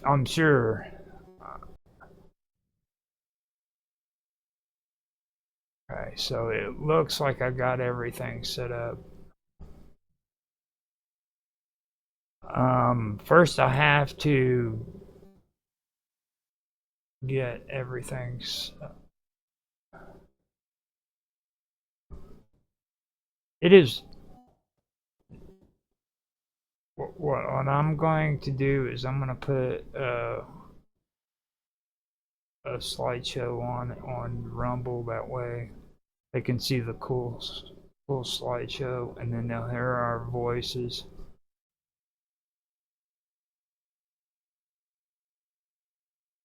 I'm sure. Okay, so it looks like I got everything set up. First I have to get everything. It is what I'm going to do is I'm going to put a slideshow on Rumble. That way they can see the cool slideshow, and then they'll hear our voices.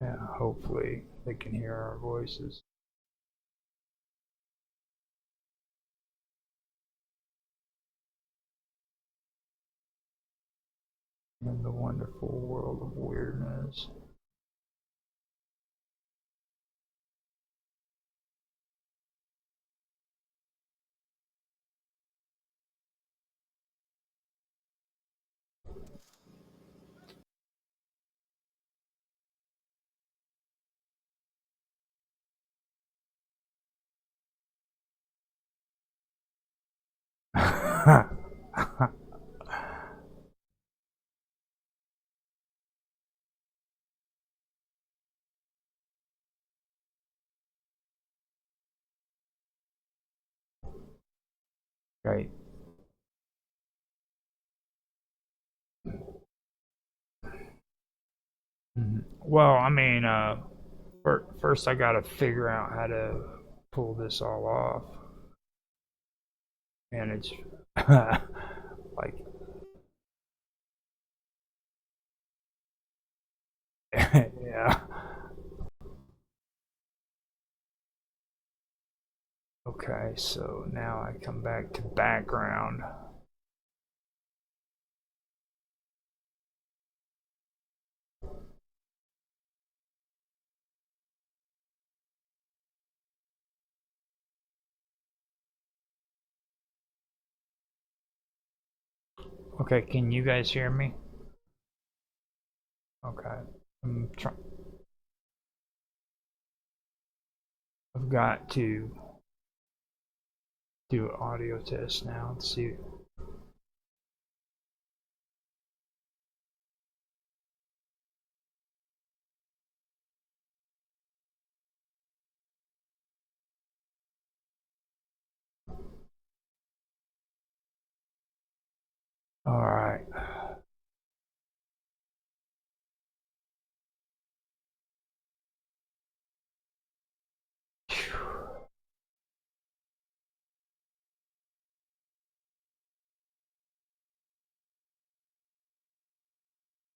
Yeah, hopefully they can hear our voices. In the wonderful world of weirdness. Right. Well, I mean, first I got to figure out how to pull this all off, and it's like, yeah. Okay, so now I come back to background. Okay, can you guys hear me? Okay, I'm trying. I've got to do an audio test now. Let's see. All right.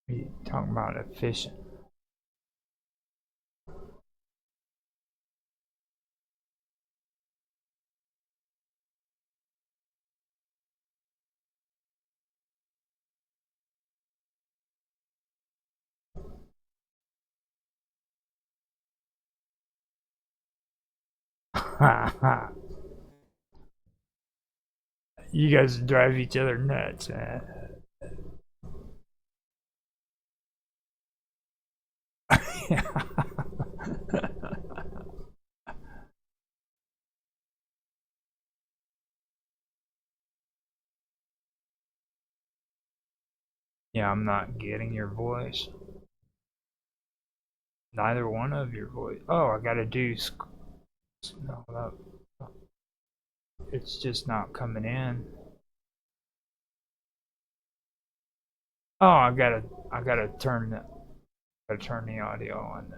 You talking about efficient? You guys drive each other nuts, man. Yeah, I'm not getting your voice. Neither one of your voice. Oh, I gotta do. No, it's just not coming in. Oh, I gotta turn the audio on.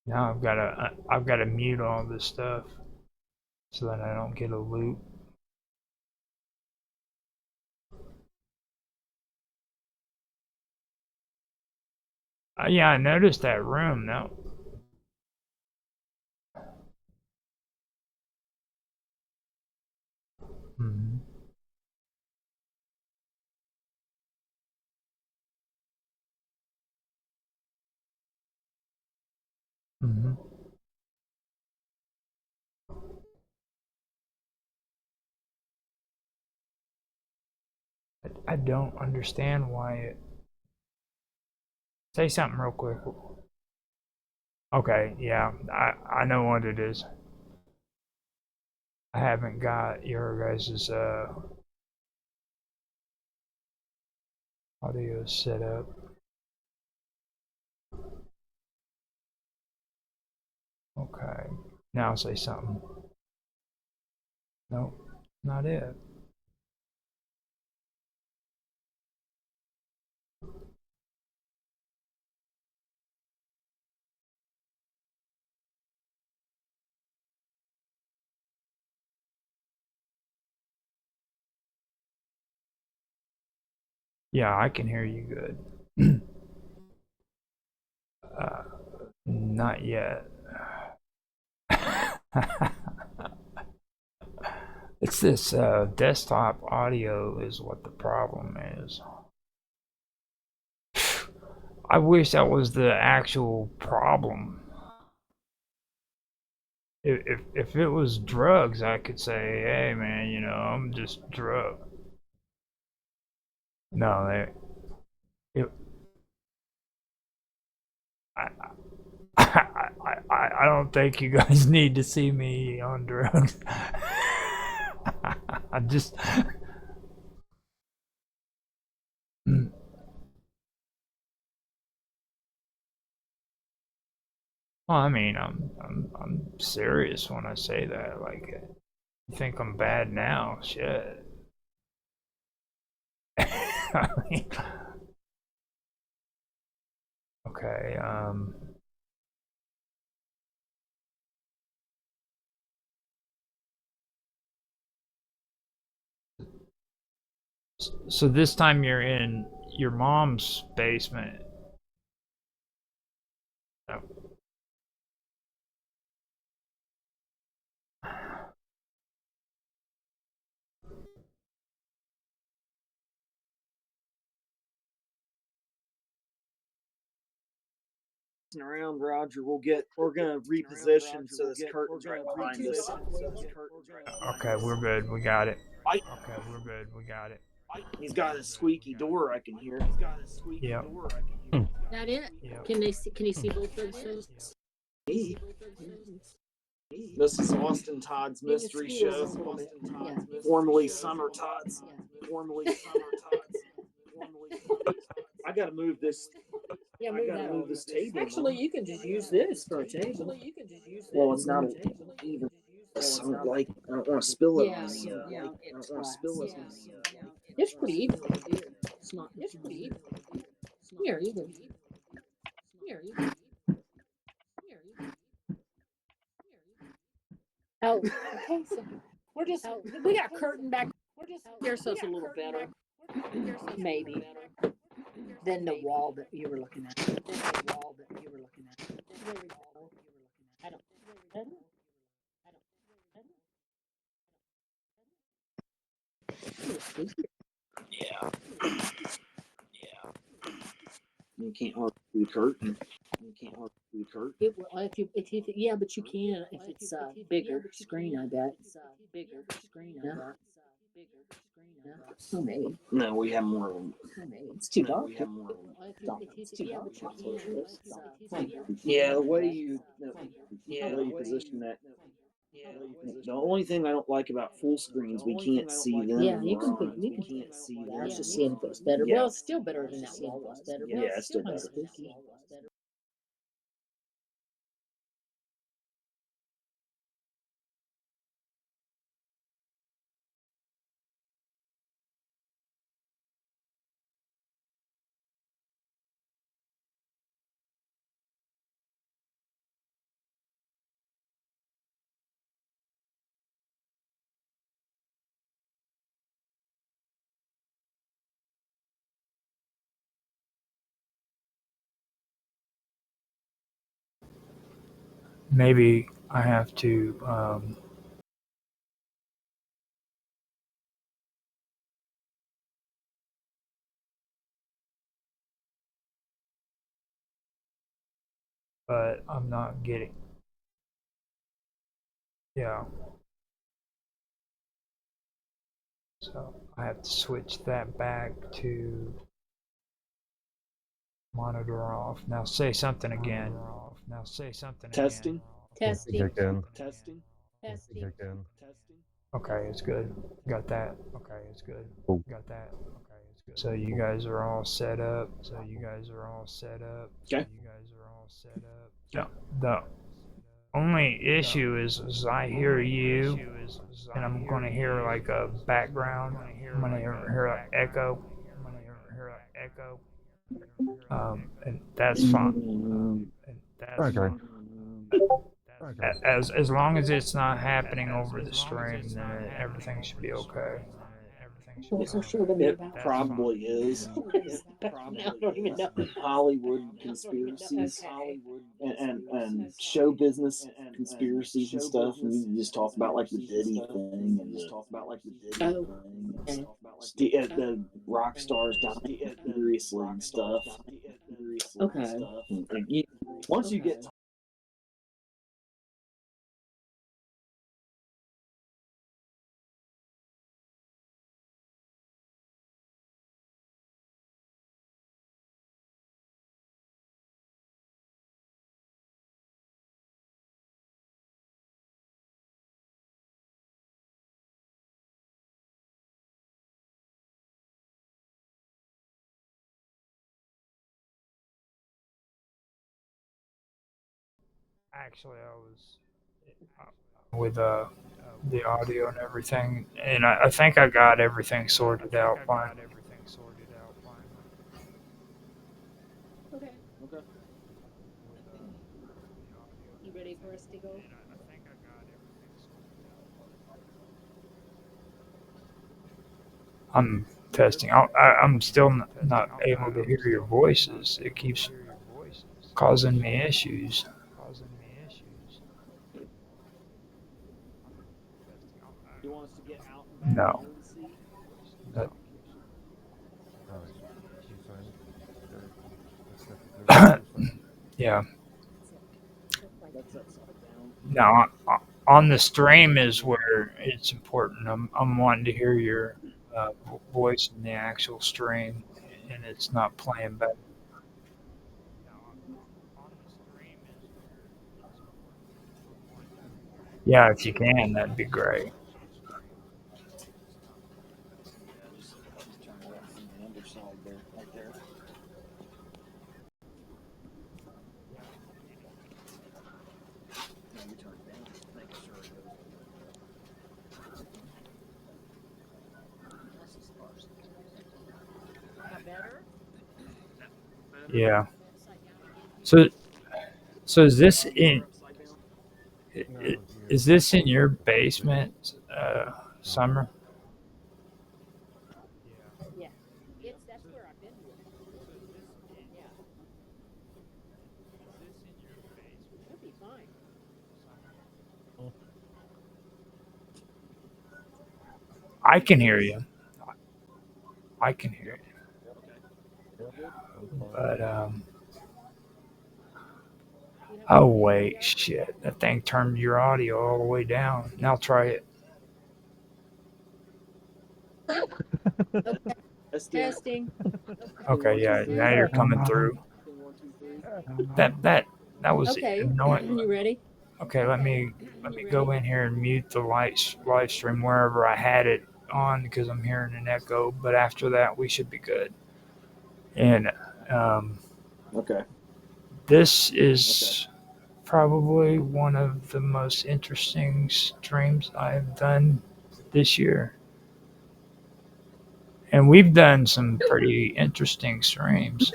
Now I've gotta mute all this stuff so that I don't get a loop. Yeah, I noticed that room. Now. Mhm. Mhm. I don't understand why it. Say something real quick. Okay, yeah, I know what it is. I haven't got your guys' audio set up. Okay, now say something. Nope, not it. Yeah, I can hear you good. uh, Not yet. It's this desktop audio is what the problem is. I wish that was the actual problem. If it was drugs, I could say, hey man, I'm just drug. No, it, I, I don't think you guys need to see me on drugs. I just, well, I mean, I'm serious when I say that. Like, you think I'm bad now? Shit. I mean, okay. So this time you're in your mom's basement. Oh, around, Roger. We're gonna reposition so this curtain's right behind us. okay, we're good. We got it. I, Okay, we're good. We got it. he's got a squeaky door I can hear. Yep. That it? Yep. Can they see? Can you see both of those? This is Austin Todd's mystery show, formerly Summer Todd's. I gotta move this. Yeah, I gotta move this table. Actually, you can just use this for a table. Well, it's not even. I don't want to spill it. Yeah, I don't want to spill it. It's pretty even. It's not. It's pretty even. Here, you can. Here, you can. Oh, okay. So we're just. We got a curtain back there, so it's a little better, maybe, than the wall that you were looking at. I don't. Yeah. You can't hardly see the curtain. Yeah, but you can if it's a bigger screen. I bet. Yeah. Oh, maybe. No, we have more of them. It's too dark. It's too dark. Yeah, the way you position that. The only thing I don't like about full screens, we can't see them. Yeah, you can can't see that. I was just seeing if it was better. Well, it's still better than that wall was. Yeah, it's still kind better. of spooky. Maybe I have to. But I'm not getting. Yeah. So I have to switch that back to monitor off. Now say something again. Now say something again. Testing. Testing. Again. Testing. Testing. Again. Testing. Okay, it's good. Got that. Okay, it's good. Cool. Got that. Okay, it's good. So you guys are all set up. So you guys are all set up. Okay. You guys are all set up. The only issue is I hear you, and I'm going to hear like a background. I'm going to hear like echo. And that's fine. Okay. As long as it's not happening over the stream, then everything should be okay. What's so sure to me It about? probably is. I don't even know. Hollywood conspiracies, and show business conspiracies and stuff, and you just talk about like the Diddy thing and the rock stars dying mysteriously and stuff. Okay. And once you get Actually, I was with the audio and everything, and I think I got everything sorted out fine. Okay. You ready for us to go? I'm testing. I'm still not able to hear your voices. It keeps causing me issues. you want us to get out and back No. there and see? That, You fine? That's yeah. That's upside down. Now, on the stream is where it's important. I'm wanting to hear your voice in the actual stream, and it's not playing back. Yeah, if you can, that'd be great. Yeah, just turn it up from the underside there, right there. No, you turn it down, just making sure it goes. That's the stars. That better? Yeah. So, so is this in? Is this in your basement, Summer? Yeah. That's where I've been with. Yeah. It'll be fine. I can hear you. I can hear you. But oh wait, shit! That thing turned your audio all the way down. Now try it. Testing. Okay, yeah. Now you're coming through. That was Okay. annoying. You ready? Okay, let me go in here and mute the live stream wherever I had it on because I'm hearing an echo. But after that, we should be good. And Okay. this is probably one of the most interesting streams I've done this year. And we've done some pretty interesting streams.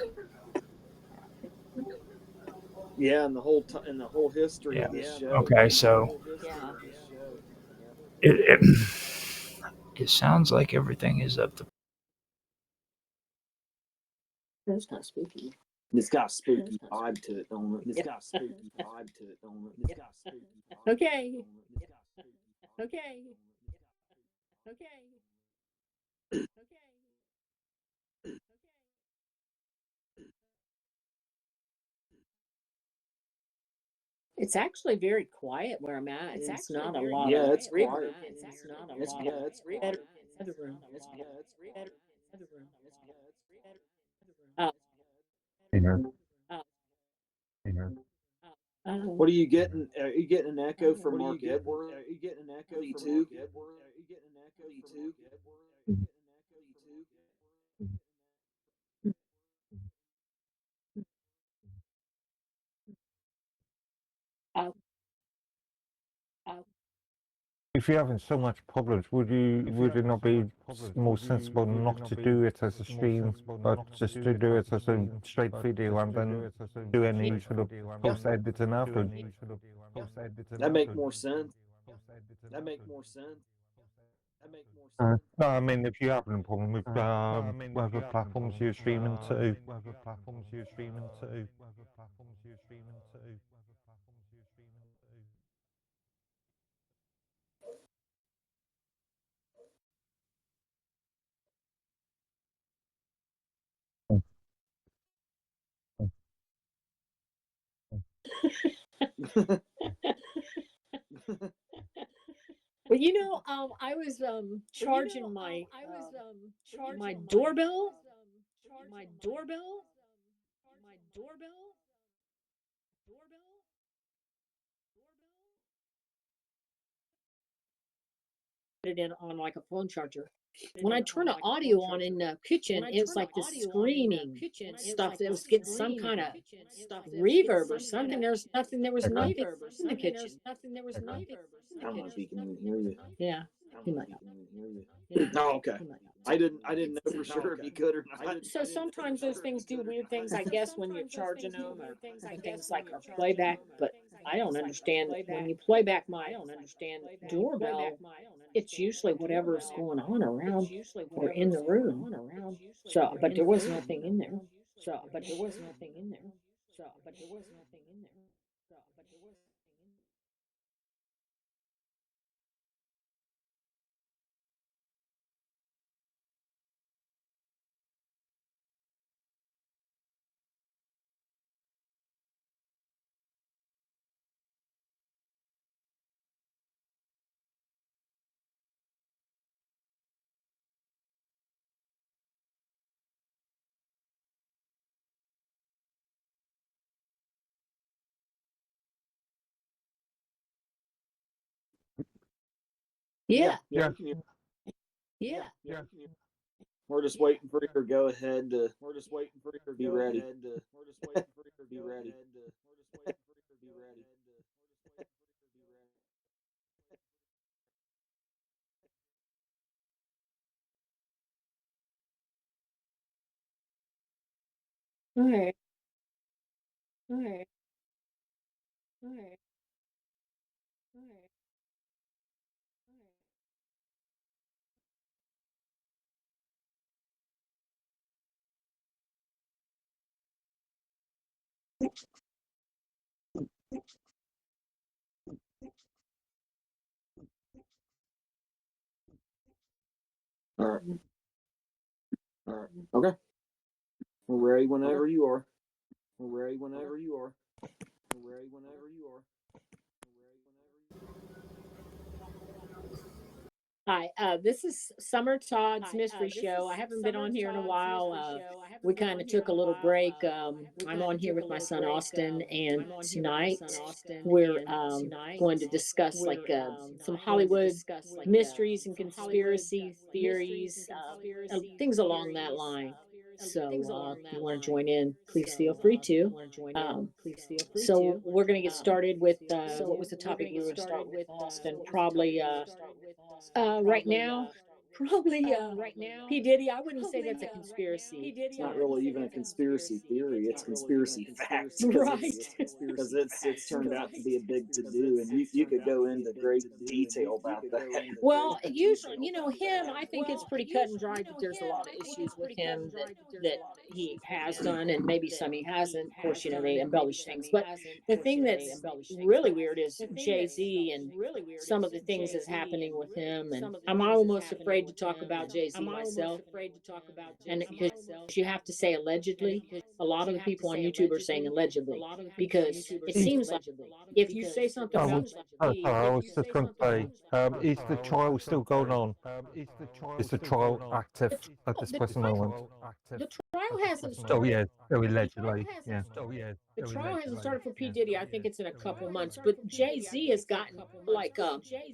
Yeah, and the whole history Yeah. of this show. Okay, so Yeah. it it sounds like everything is up to. That's not spooky. It's got a spooky vibe to it, don't it? It's got a spooky vibe to it, don't it? It's got a spooky vibe. Okay. Okay. Okay. Okay. It's actually very quiet where I'm at. It's not a lot Yeah, of it's river. quiet. It's not a It's lot yeah, of it's river. quiet. other room. It's better. Other room. Uh, You know, uh, you know. What are you getting? Are you getting an echo from Mark Edwards? Are you getting an echo from Mark Edwards? Are you getting an echo from Mark Edwards? uh, uh, If you're having so much problems, would it not be more sensible not to do it as a stream, but just to do it as a straight video and then do any sort of post editing after? That make more sense. That make more sense. That make more sense. No, I mean if you're having a problem with whether platforms you're streaming to. well, I was charging my doorbell. My doorbell. My doorbell. Put it in on like a phone charger. When I turn the audio on in the kitchen, it was like this screaming stuff. That was getting some kind of reverb or something. There's nothing. There was nothing in the kitchen. Nothing. There was nothing in I the don't know if kitchen. he can even hear you. Yeah, I he don't know might if not. he can even hear you. Yeah. Oh, okay. He might not. I didn't know for sure if he could or not. So sometimes those things do weird things, I guess, when you're charging them, or things like a playback. But I don't understand when you play back my doorbell. It's usually whatever's going on around or in the room. So, but there was nothing in there. Yeah, Yeah. yeah. We're just waiting for your go ahead to. We're just waiting for your be ready. We're just waiting for your be ready. We're just waiting for your be ready. Okay. Okay. Okay. Okay. All right. All right. Okay. We're ready whenever you are. We're ready whenever you are. We're ready whenever you are. Hi, this is Summer Todd's Mystery Show. I haven't been on here in a while. We kind of took a little break. I'm on here with my son Austin, and tonight we're going to discuss like some Hollywood mysteries and conspiracy theories, things along that line. So if you want to join in, please feel free to. So we're going to get started with what was the topic we were going to start with, Austin? Probably right now, P. Diddy. I wouldn't say that's a conspiracy. It's not really even a conspiracy theory. It's conspiracy facts. Right. Because it's turned out to be a big to do, and you could go into great detail about that. Well, usually, him, I think it's pretty cut and dried that there's a lot of issues with him that he has done, and maybe some he hasn't. Of course, they embellish things. But the thing that's really weird is Jay-Z and some of the things that's happening with him. And I'm almost afraid afraid to talk about Jay-Z myself. And because you have to say allegedly, a lot of the people on YouTube are saying allegedly because it seems like if you say something I about was, sorry, I was just going to say, is the trial still going on? Is the trial active at this present moment? the trial hasn't Oh started. yeah, so allegedly, yeah. The trial hasn't started for P. Diddy. I think it's in a couple months. But Jay-Z has gotten like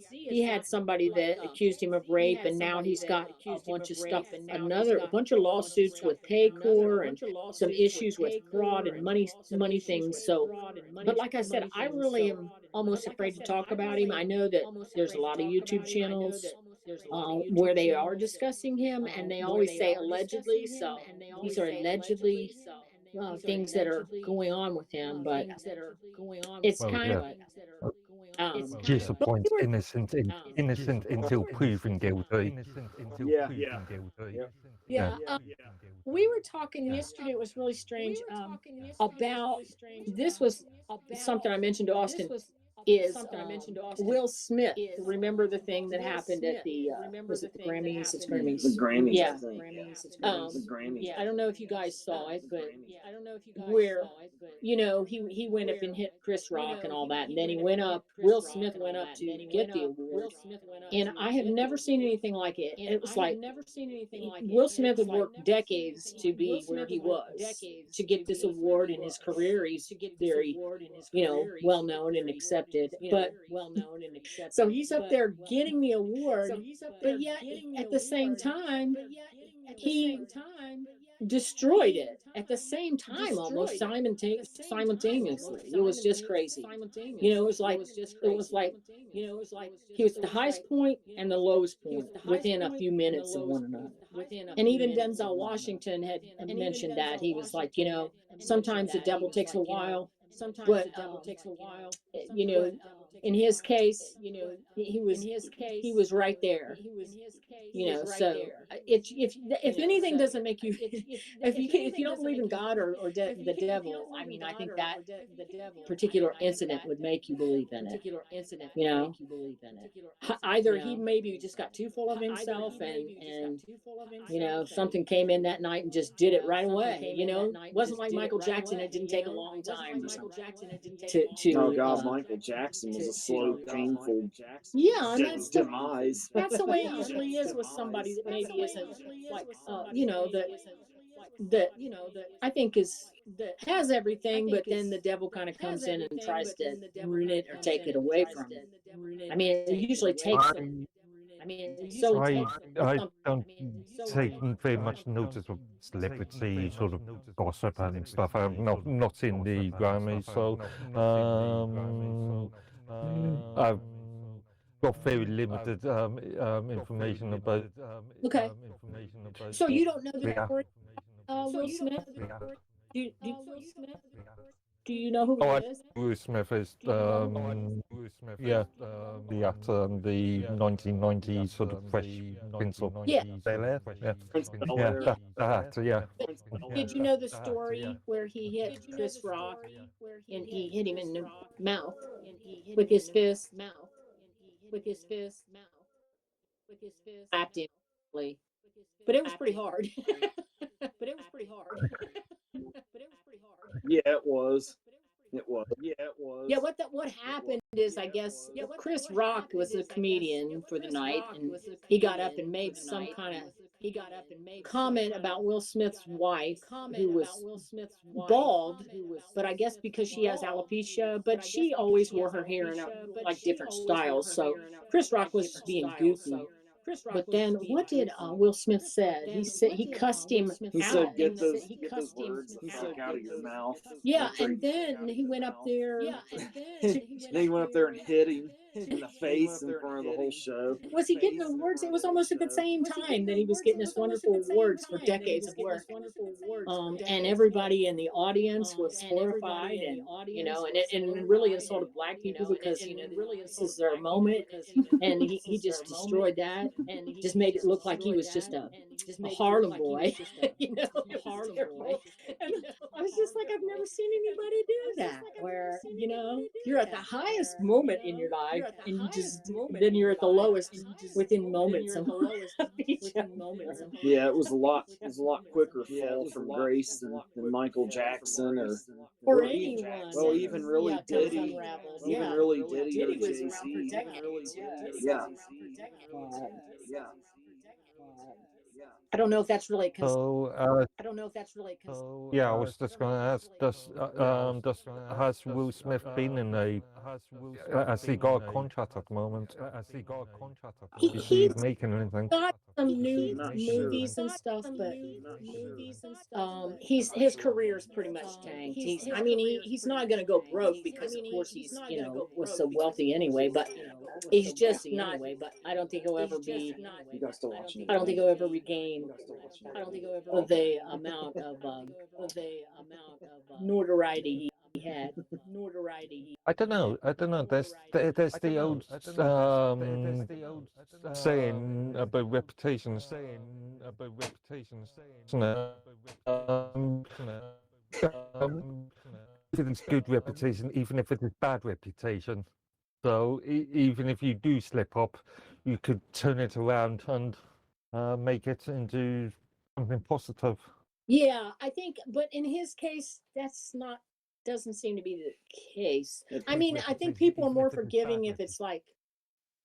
he had somebody that accused him of rape, and now he's got a bunch of stuff, a bunch of lawsuits with Paycor and some issues with fraud and money things. So, but like I said, I really am almost afraid to talk about him. I know that there's a lot of YouTube channels where they are discussing him, and they always say allegedly. So these are allegedly things that are going on with him, but it's Well, kind yeah. of but we Disappoint were innocent until proven guilty. Yeah. yeah we were talking yesterday. It was really strange about this was something I mentioned to Austin is Will Smith. Remember the thing that happened at the was it the Grammys? It's Grammys. The Grammys, Yeah. I think. The Grammys. I don't know if you guys saw it, but where he went up and hit Chris Rock and all that, and then he went up. Will Smith went up to get the award, and I have never seen anything like it. It was like Will Smith had worked decades to be where he was to get this award in his career. He's very well known and accepted, but so he's up there getting the award, but yet at the same time he destroyed it at the same time, almost simultaneously. It was just crazy. It was like he was the highest point and the lowest point within a few minutes of one another. And even Denzel Washington had mentioned that. He was like, sometimes the devil takes a while, but in his case, he was right there. So if anything doesn't make you if you don't believe in God or the devil, I mean, I think that particular incident would make you believe in it. Either he maybe just got too full of himself, and something came in that night and just did it right away. It wasn't like Michael Jackson. It didn't take a long time or something to Oh God, Michael Jackson was a slow, painful yeah, and demise. that's the way it usually is with somebody that maybe isn't like that I think has everything, but then the devil kind of comes in and tries to ruin it or take it away from it. I mean, it usually takes them. So I don't take very much notice of celebrity sort of gossip and stuff. I'm not in the Grammys, so I've got very limited information about. okay. So you don't know the Yeah. story, Will Smith? Yeah. Do you know who Oh, he is? Will Smith is yeah, the actor and the 1990s sort of Fresh Prince of Yeah. Bel-Air. Yeah, Prince of yeah, Bel-Air. that actor. Yeah. Did you know the story where he hit Chris Rock and he hit him in the mouth with his fist? Slapped him, but it was pretty hard. Yeah, it was. Yeah, what happened is, I guess Chris Rock was a comedian for the night, and he got up and made some kind of comment about Will Smith's wife, who was bald, but I guess because she has alopecia, but she always wore her hair in like different styles. So Chris Rock was just being goofy. But then, what did Will Smith said? He said he cussed him He out. said, "Get those words the fuck out of your mouth." Yeah, and then he went up there. Then he went up there and hit him in the face in front of the whole show. Was he getting awards? It was almost at the same time that he was getting his wonderful awards for decades of work. And everybody in the audience was horrified, and it really insulted Black people because this is their moment, and he just destroyed that. Just made it look like he was just a Harlem boy, And I was just like, I've never seen anybody do that, where you're at the highest moment in your life, and you just then you're at the lowest within moments of each other. Yeah, it was a lot quicker fall from grace than Michael Jackson Or or anyone. well, even really how things Diddy, unravels. even Yeah. really Diddy or Diddy was Jay around for Z. decades. Yeah, I don't know if that's really because So, yeah, I was just going to ask, has Will Smith been in has he got a contract at the moment? Is he he's making anything? got some new not movies sure. and stuff, but Not sure. his career is pretty much tanked. He's not going to go broke because of course he's was so wealthy anyway, but he's just not. I don't think he'll ever be. You guys still watching? I don't think he'll ever regain the amount of notoriety he had. I don't know. There's the old saying about reputations. Isn't it? If it's good reputation, even if it is bad reputation. So even if you do slip up, you could turn it around and make it into something positive. Yeah, I think, but in his case, doesn't seem to be the case. I mean, I think people are more forgiving if it's like,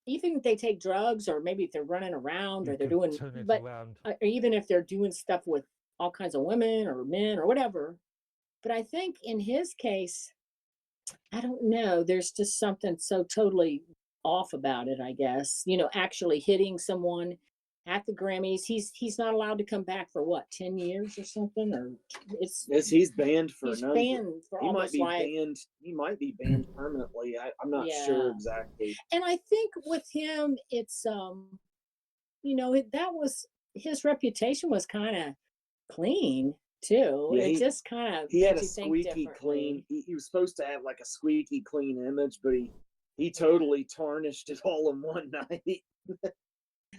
even if they take drugs or maybe if they're running around or they're doing, but or even if they're doing stuff with all kinds of women or men or whatever. But I think in his case, I don't know, there's just something so totally off about it, I guess. Actually hitting someone at the Grammys. He's not allowed to come back for what, 10 years or something? Or He's banned for he's a number. banned for He might almost be life. banned. He might be banned permanently. I'm not sure Yeah. exactly. And I think with him, it's that was his reputation was kind of clean too. Yeah, It just kind of he had a makes you think squeaky clean. differently. He was supposed to have like a squeaky clean image, but he totally tarnished it all in one night.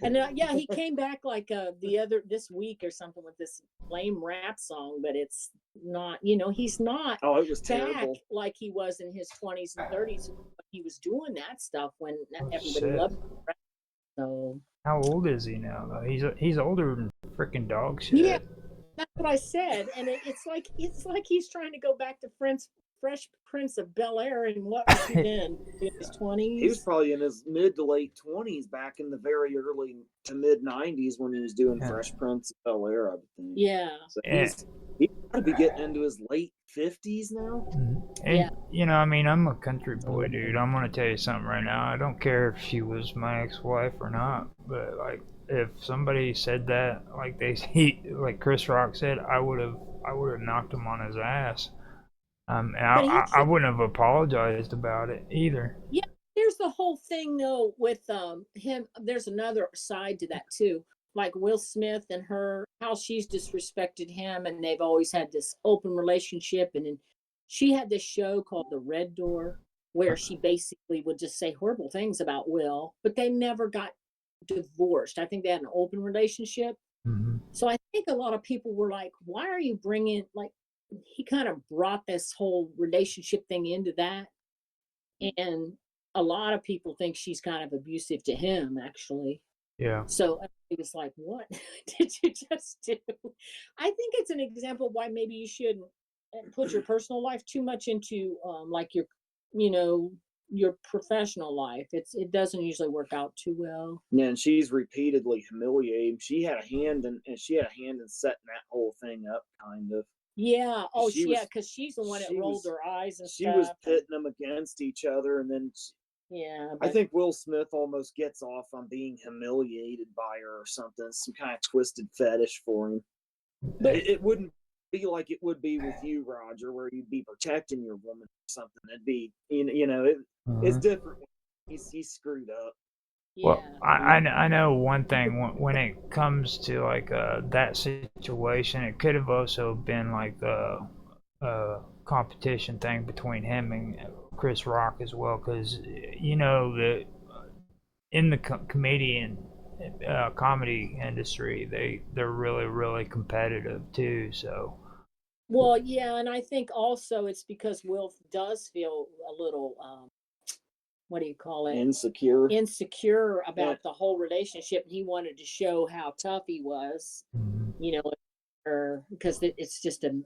And yeah, he came back like this week or something with this lame rap song, but it's not, he's not Oh, it was back terrible. like he was in his 20s and 30s. He was doing that stuff when everybody Shit. loved him. So How old is he now, though? He's older than freaking dog shit. yeah, that's what I said. And it's like he's trying to go back to Fresh Prince of Bel-Air, and what was he then? In his 20s? He was probably in his mid to late 20s back in the very early to mid 90s when he was doing Fresh Prince of Bel-Air, I would think. Yeah. So he's got to be getting into his late 50s now. And, I mean, I'm a country boy, dude. I'm going to tell you something right now. I don't care if she was my ex-wife or not, but, like, if somebody said that, like like Chris Rock said, I would have knocked him on his ass. And I wouldn't have apologized about it either. Yeah, here's the whole thing though with him. There's another side to that too. Like Will Smith and her, how she's disrespected him, and they've always had this open relationship. And then she had this show called The Red Door, where she basically would just say horrible things about Will, but they never got divorced. I think they had an open relationship. Mm-hmm. So I think a lot of people were like, why are you bringing, like, he kind of brought this whole relationship thing into that. And a lot of people think she's kind of abusive to him, actually. Yeah. So he was like, what did you just do? I think it's an example of why maybe you shouldn't put your personal life too much into like your professional life. It doesn't usually work out too well. Yeah, and she's repeatedly humiliated him. She had a hand in setting that whole thing up, kind of. Yeah. Oh, because she's the one that rolled her eyes and she stuff. She was pitting them against each other, and then I think Will Smith almost gets off on being humiliated by her or something. Some kind of twisted fetish for him. But it wouldn't be like it would be with you, Roger, where you'd be protecting your woman or something. It'd be, it's different. He's screwed up. Well, I know one thing when it comes to like that situation, it could have also been like the competition thing between him and Chris Rock as well, because that in the comedy industry, they're really, really competitive too. So. Well, yeah, and I think also it's because Will does feel a little what do you call it? Insecure about the whole relationship. He wanted to show how tough he was, because it's just a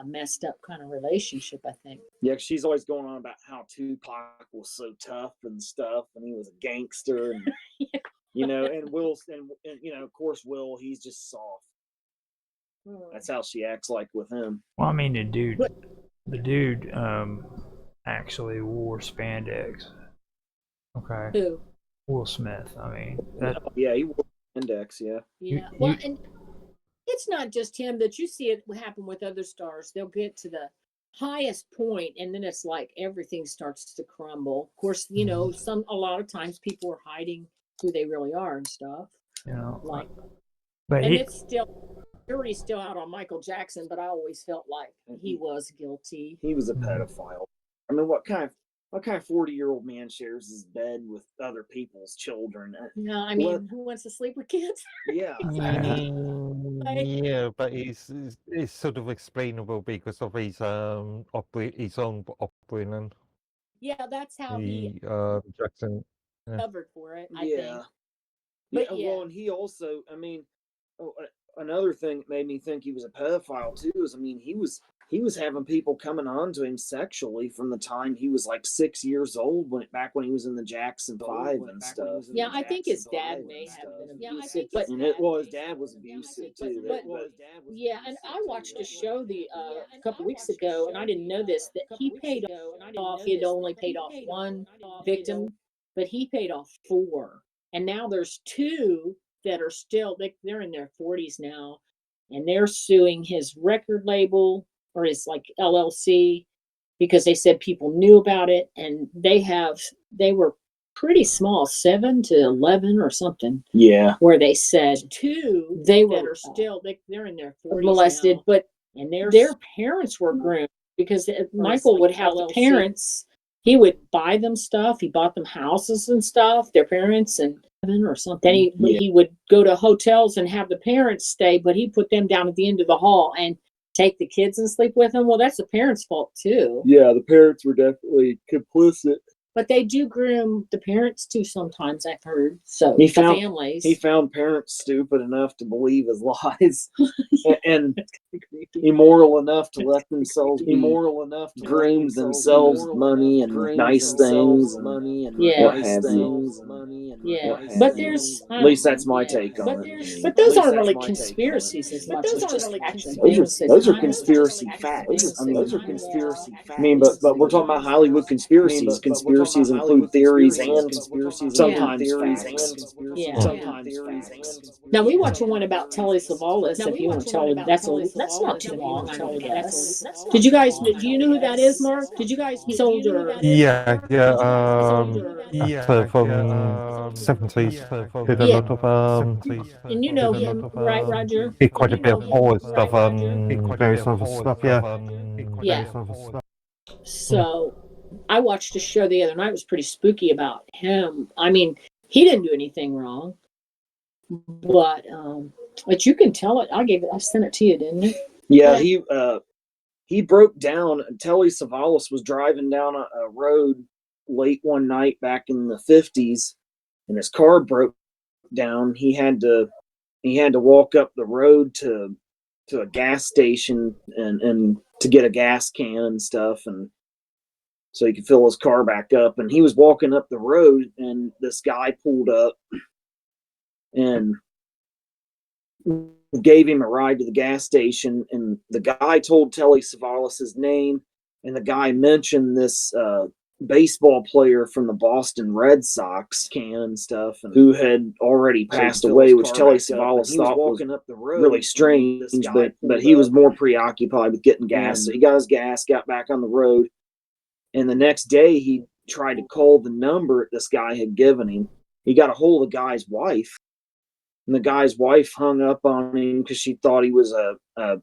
messed up kind of relationship, I think. Yeah, she's always going on about how Tupac was so tough and stuff, and he was a gangster, and and Will, and of course Will, he's just soft. That's how she acts like with him. Well, I mean, the dude actually wore spandex. Okay. Who? Will Smith. I mean, he wore spandex. Yeah. Well, and it's not just him, that you see it happen with other stars. They'll get to the highest point, and then it's like everything starts to crumble. Of course, a lot of times people are hiding who they really are and stuff. It's still. Jury's still out on Michael Jackson, but I always felt like he was guilty. He was a pedophile. I mean, what kind of 40-year-old man shares his bed with other people's children? No, I mean, who wants to sleep with kids? Yeah. Yeah, but it's sort of explainable because of his own upbringing. Yeah, that's how he Jackson covered for it, I think. But well, and he also, I mean, another thing that made me think he was a pedophile too is, I mean, he was having people coming on to him sexually from the time he was like 6 years old, back when he was in the Jackson 5 and stuff. Yeah, I think his dad may have been abusive, but his dad was abusive too. And I watched a show a couple weeks ago, and I didn't know this, that he paid off. He had only paid off one victim, but he paid off 4, and now there's 2 that are still, they're in their 40s now, and they're suing his record label or his like LLC, because they said people knew about it, and they were pretty small, 7 to 11 or something. Yeah. Where they said 2 that are still, they're in their 40s molested, now, and their parents were groomed, because Michael would have the parents. He would buy them stuff. He bought them houses and stuff, their parents, and or something. Then he would go to hotels and have the parents stay, but he put them down at the end of the hall and take the kids and sleep with them. Well, that's the parents' fault too. Yeah, the parents were definitely complicit. But they do groom the parents too sometimes, I've heard. So families. He found parents stupid enough to believe his lies, and immoral enough to let themselves groom themselves money and nice things, But there's at least that's my take on it. But those aren't really conspiracies as much as just action. Those are conspiracy facts. I mean, those are conspiracy facts. I mean, but we're talking about Hollywood conspiracies. Conspiracies include theories and sometimes facts. Now we watch one about Telly Savalas. If you want to tell him, that's not too long, I guess. Do you know who that is, Mark? He's older. Yeah, from 70s. Did a lot of and you know him, right, Roger? Did quite a bit of horror stuff, various other stuff, yeah. So I watched a show the other night. It was pretty spooky about him. I mean, he didn't do anything wrong, but you can tell it. I sent it to you, didn't I? Yeah, he broke down. Telly Savalas was driving down a road late one night back in the 50s, and his car broke down. He had to walk up the road to a gas station and to get a gas can and stuff, and so he could fill his car back up. And he was walking up the road, and this guy pulled up and gave him a ride to the gas station. And the guy told Telly Savalas his name, and the guy mentioned this baseball player from the Boston Red Sox and stuff, and who had already passed away, which Telly Savalas thought was really strange, but he was more preoccupied with getting gas. So he got his gas, got back on the road. And the next day, he tried to call the number this guy had given him. He got a hold of the guy's wife. And the guy's wife hung up on him because she thought he was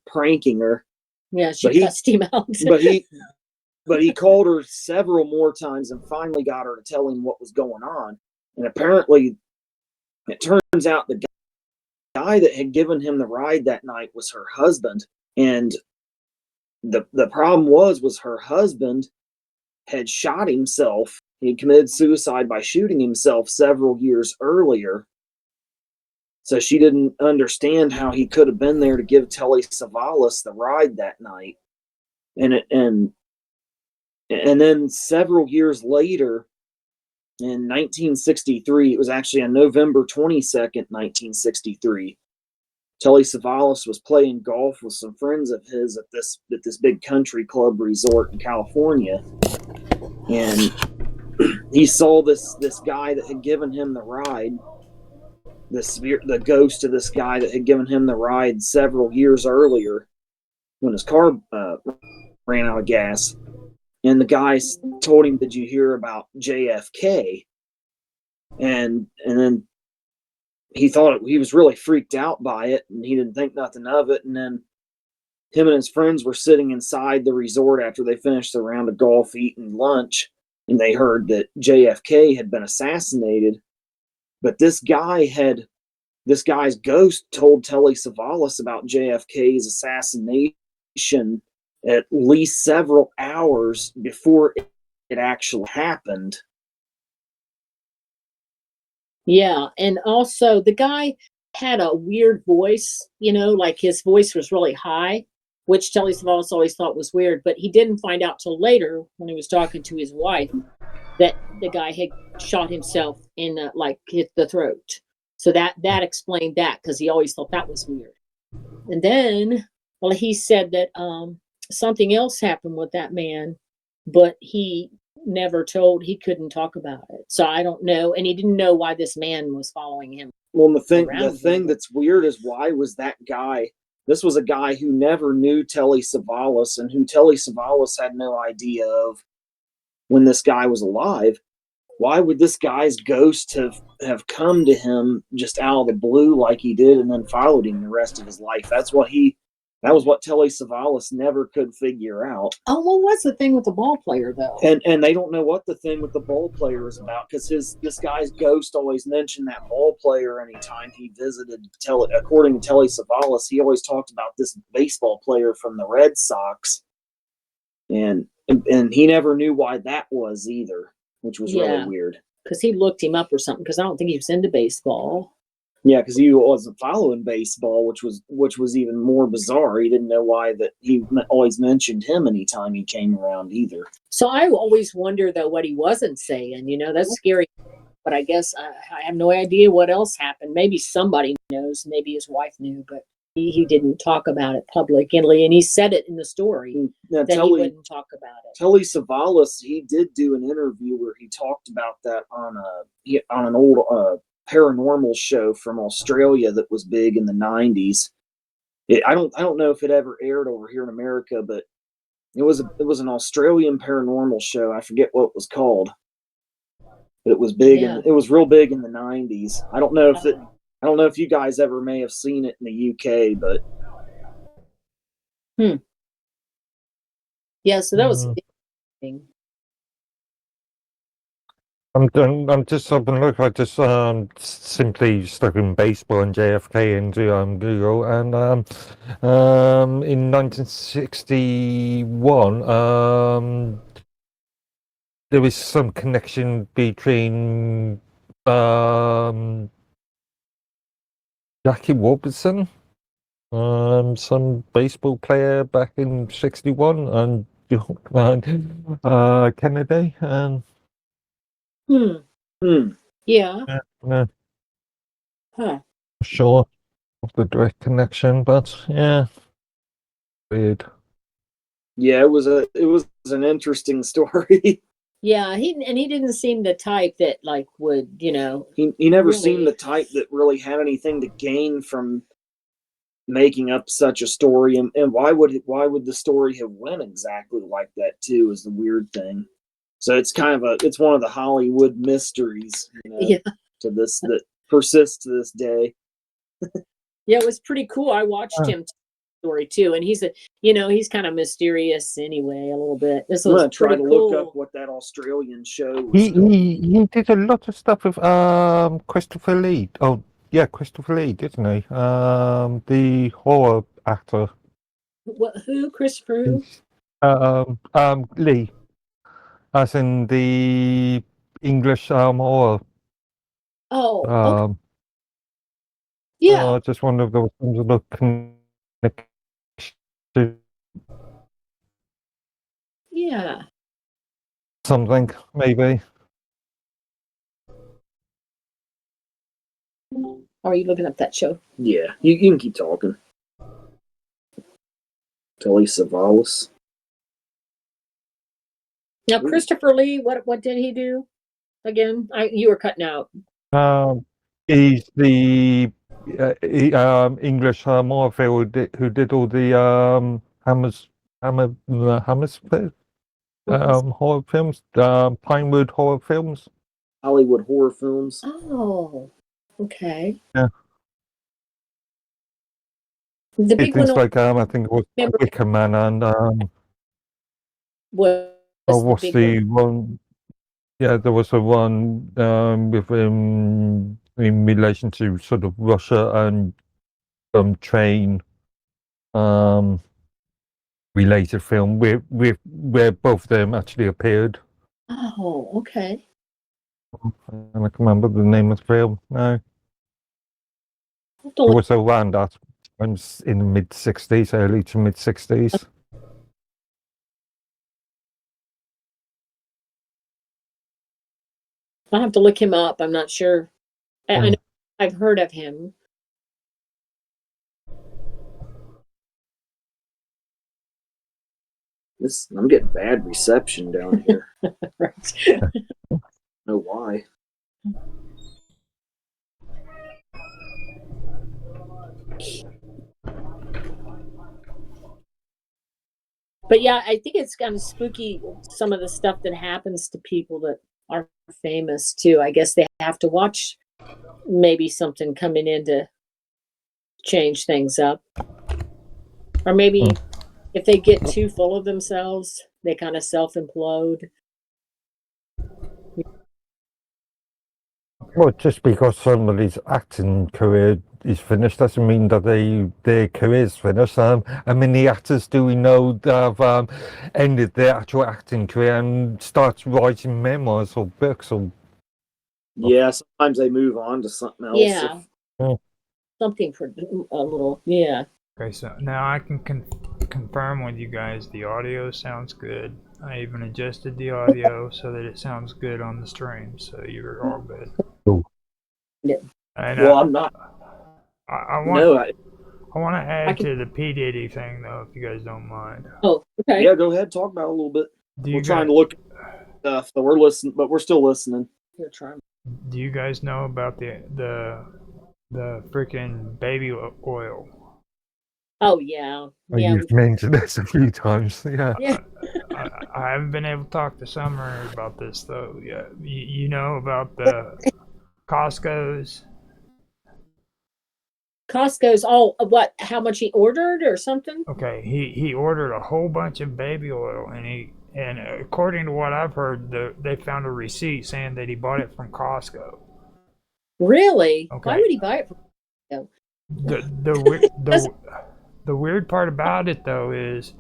pranking her. Yeah, she cussed him out. but he called her several more times and finally got her to tell him what was going on. And apparently, it turns out the guy that had given him the ride that night was her husband. And the problem was her husband had shot himself He had committed suicide by shooting himself several years earlier. So she didn't understand how he could have been there to give Telly Savalas the ride that night. And then several years later, in 1963, it was actually on November 22nd, 1963, Telly Savalas was playing golf with some friends of his at this big country club resort in California. And he saw this guy that had given him the ride, the ghost of this guy that had given him the ride several years earlier when his car ran out of gas. And the guy told him, "Did you hear about JFK?" And then he thought he was really freaked out by it, and he didn't think nothing of it. And then him and his friends were sitting inside the resort after they finished the round of golf, eating lunch, and they heard that JFK had been assassinated. But this guy's ghost told Telly Savalas about JFK's assassination at least several hours before it actually happened. Yeah, and also the guy had a weird voice, like his voice was really high, which Telly Savalas always thought was weird, but he didn't find out till later when he was talking to his wife that the guy had shot himself in hit the throat. So that explained that, because he always thought that was weird. And then, well, he said that something else happened with that man, but he couldn't talk about it. So I don't know. And he didn't know why this man was following him. Well, the thing that's weird is, why was that guy, this was a guy who never knew Telly Savalas, and who Telly Savalas had no idea of when this guy was alive. Why would this guy's ghost have come to him just out of the blue like he did, and then followed him the rest of his life? That was what Telly Savalas never could figure out. Oh, well, what's the thing with the ball player, though? And they don't know what the thing with the ball player is about, because this guy's ghost always mentioned that ball player anytime he visited. According to Telly Savalas, he always talked about this baseball player from the Red Sox, and he never knew why that was either, which was really weird. Because he looked him up or something, because I don't think he was into baseball. Yeah, because he wasn't following baseball, which was even more bizarre. He didn't know why that he always mentioned him anytime he came around either. So I always wonder, though, what he wasn't saying. That's scary. But I guess I have no idea what else happened. Maybe somebody knows. Maybe his wife knew, but he didn't talk about it publicly. And he said it in the story that he wouldn't talk about it. Telly Savalas, he did do an interview where he talked about that on an old paranormal show from Australia that was big in the 90s. I don't know if it ever aired over here in America, but it was an Australian paranormal show. I forget what it was called, but it was big, and it was real big in the 90s. I don't know if you guys ever may have seen it in the UK, but yeah. So that was interesting. I'm just having a look. I just simply stuck in baseball and JFK into Google, and in 1961, there was some connection between Jackie Robinson, some baseball player back in '61, and Kennedy, and. Yeah. Huh. Sure of the direct connection, but yeah, weird. Yeah, it was an interesting story. Yeah, he didn't seem the type that would, He never really seemed the type that really had anything to gain from making up such a story, and why would the story have went exactly like that too, is the weird thing. So it's it's one of the Hollywood mysteries, that persists to this day. Yeah, it was pretty cool. I watched him story too, and he's kind of mysterious anyway, a little bit. This was try to cool. Look up what that Australian show was. He did a lot of stuff with Christopher Lee. Oh yeah, Christopher Lee, didn't he? The horror actor. Who? Christopher who? Lee. As in the English horror. Oh, okay. Yeah. I just wonder if there was some sort of connection. Yeah. Something, maybe. Are you looking up that show? Yeah, you can keep talking. Telly Savalas. Now, Christopher Lee, what did he do again? You were cutting out. He's the English horror who did all the Hammersmith horror films, Pinewood horror films. Hollywood horror films. Oh, okay. Yeah. The big things one. Like I think it was Wicker Man and what's the one? Yeah, there was a one with in relation to sort of Russia and train related film where both of them actually appeared. Oh, okay. And I can't remember the name of the film. No, it was around that times in the mid-60s, early to mid-60s. I'll have to look him up. I'm not sure. I know I've heard of him. I'm getting bad reception down here. Right. I don't know why. But yeah, I think it's kind of spooky, some of the stuff that happens to people that are famous too. I guess they have to watch maybe something coming in to change things up. Or maybe if they get too full of themselves, they kind of self-implode. Well, just because somebody's acting career is finished doesn't mean that their career's finished. Many actors do we know that have ended their actual acting career and start writing memoirs or books or. Yeah, sometimes they move on to something else. Yeah. Something for a little, yeah. Okay, so now I can confirm with you guys the audio sounds good. I even adjusted the audio so that it sounds good on the stream, so you're all good. Cool. Yeah. Well, I'm not. I want to add to the P. Diddy thing, though, if you guys don't mind. Oh, okay. Yeah, go ahead. Talk about it a little bit. We're trying to look at stuff, so we're listening, but we're still listening. Do you guys know about the freaking baby oil? Oh, yeah. Yeah. You've mentioned this a few times. Yeah. I haven't been able to talk to Summer about this, though. Yeah, you know about the Costco's? Costco's, what, how much he ordered or something? Okay, he ordered a whole bunch of baby oil, and according to what I've heard, they found a receipt saying that he bought it from Costco. Really? Okay. Why would he buy it from Costco? The weird part about it, though, is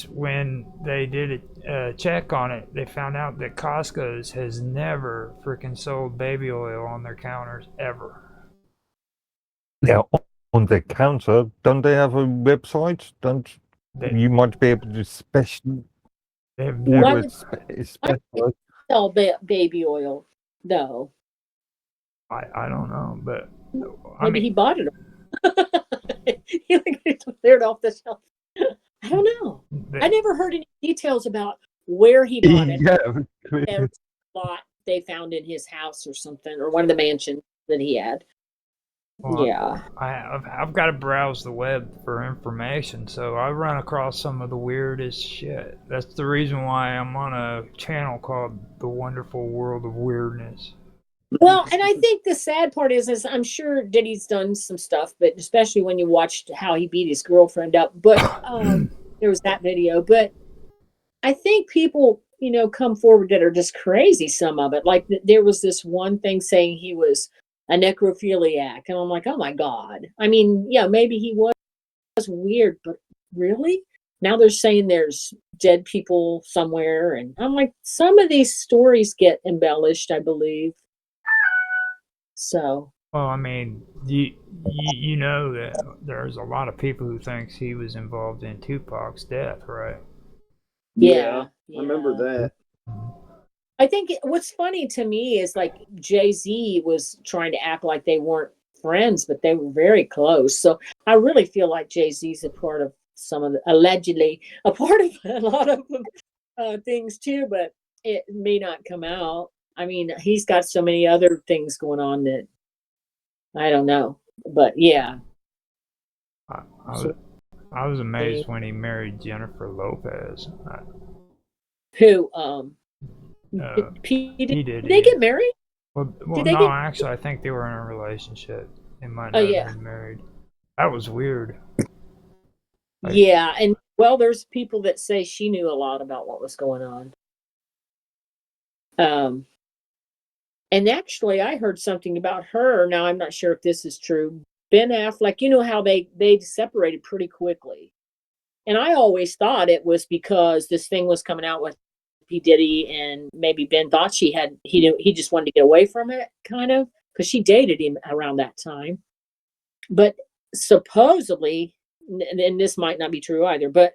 when they did a check on it, they found out that Costco's has never freaking sold baby oil on their counters ever. Yeah, on the counter, don't they have a website? You might be able to special. They have never sell baby oil, though. I don't know, but maybe he bought it. He cleared off the shelf. I don't know. I never heard any details about where he bought it. Yeah. Lot they found in his house or something, or one of the mansions that he had. Well, yeah. I've got to browse the web for information, so I run across some of the weirdest shit. That's the reason why I'm on a channel called The Wonderful World of Weirdness. Well, and I think the sad part is I'm sure Diddy's done some stuff, but especially when you watched how he beat his girlfriend up. But there was that video. But I think people, come forward that are just crazy, some of it. Like there was this one thing saying he was a necrophiliac. And I'm like, oh, my God. I mean, yeah, maybe he was weird, but really? now they're saying there's dead people somewhere. And I'm like, some of these stories get embellished, I believe. So. Well, I mean, you know that there's a lot of people who thinks he was involved in Tupac's death, right? Yeah. I remember that. I think what's funny to me is like Jay-Z was trying to act like they weren't friends, but they were very close. So I really feel like Jay-Z's a part of some of the, allegedly a part of a lot of things too, but it may not come out. I mean, he's got so many other things going on that I don't know, but yeah. I was amazed when he married Jennifer Lopez. Who? He did. Did they get married? Well, no, actually, I think they were in a relationship. They might not have been married. That was weird. Yeah, and well, there's people that say she knew a lot about what was going on. And actually, I heard something about her. Now, I'm not sure if this is true. Ben Affleck, you know how they separated pretty quickly. And I always thought it was because this thing was coming out with P. Diddy, and maybe Ben thought he just wanted to get away from it, kind of, because she dated him around that time. But supposedly, and this might not be true either, but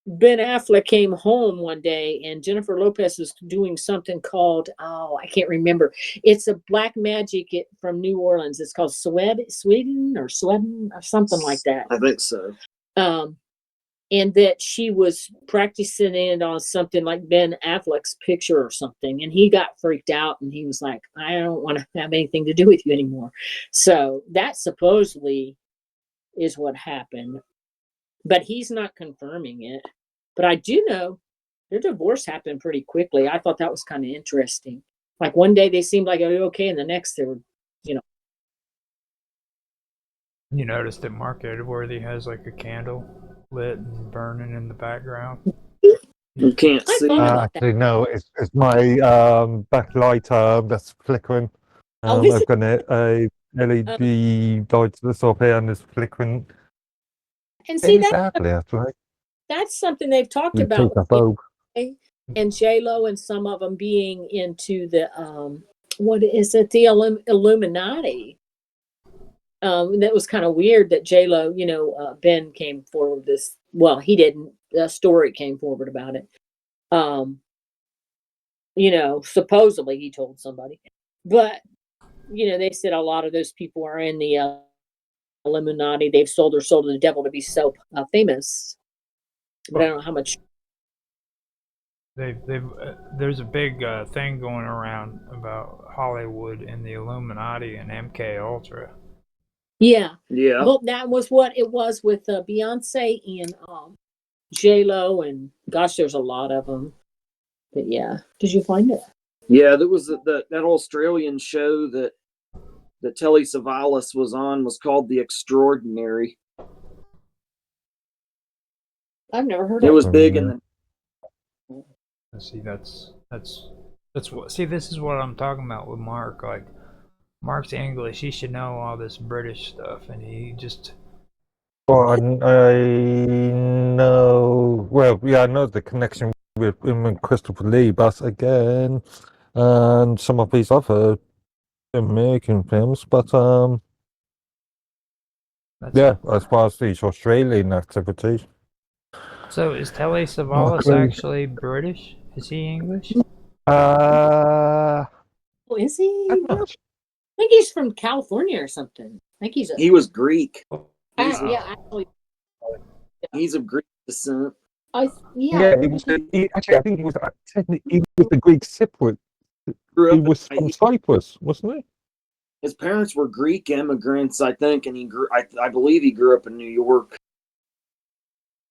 Ben Affleck came home one day and Jennifer Lopez was doing something called, I can't remember. It's a black magic from New Orleans. It's called Sweden or something like that. I think so. And that she was practicing it on something like Ben Affleck's picture or something. And he got freaked out and he was like, I don't want to have anything to do with you anymore. So that supposedly is what happened. But he's not confirming it. But I do know their divorce happened pretty quickly. I thought that was kind of interesting. Like one day they seemed like okay, and the next they were, You noticed that Mark Edworthy has like a candle lit and burning in the background? You can't see. Actually, no, it's my backlight that's flickering. I've got a LED light that's up here and it's flickering. And see, that's something they've talked about. And J-Lo and some of them being into the, what is it, the Illuminati. That was kind of weird that J-Lo, Ben came forward with this. Well, he didn't. The story came forward about it. Supposedly he told somebody. But, they said a lot of those people are in the Illuminati. They've sold their soul to the devil to be so famous. But I don't know how much. There's a big thing going around about Hollywood and the Illuminati and MK Ultra. Yeah. Well, that was what it was with Beyonce and J-Lo, and gosh, there's a lot of them. But yeah, did you find it? Yeah, there was that Australian show that Telly Savalas was on was called The Extraordinary. I've never heard of it. It was big in the. See, that's what. See, this is what I'm talking about with Mark. Like, Mark's English. He should know all this British stuff, and he just. Well, I know. Well, yeah, I know the connection with him and Christopher Lee, but again, and some of these other American films, but yeah, as far as these Australian activities. So is Telly Savalas actually British? Is he English? Is he? I think he's from California or something. I think he was Greek. Actually. He's of Greek descent. I think he was technically the Greek Cypriot. He was from Cyprus, wasn't he? His parents were Greek immigrants, I think, and I believe he grew up in New York.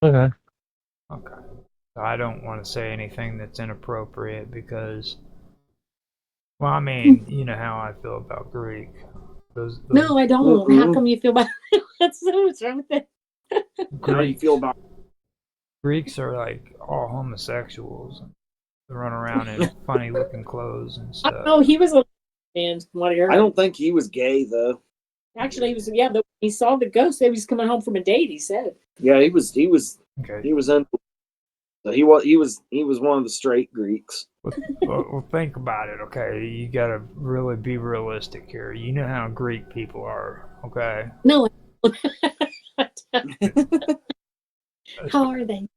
Okay. I don't want to say anything that's inappropriate because, well, I mean, you know how I feel about Greek. No, I don't. Mm-hmm. How come you feel about it? What's wrong with that? How do you feel about Greeks are like all homosexuals. They run around in funny looking clothes and stuff. Oh, he was a man. I don't think he was gay though. Actually, he was. Yeah, he saw the ghost. He was coming home from a date. He said. Yeah, he was Okay. he was in. He was one of the straight Greeks. Well, think about it, okay? You gotta really be realistic here. You know how Greek people are, okay? No. How are they?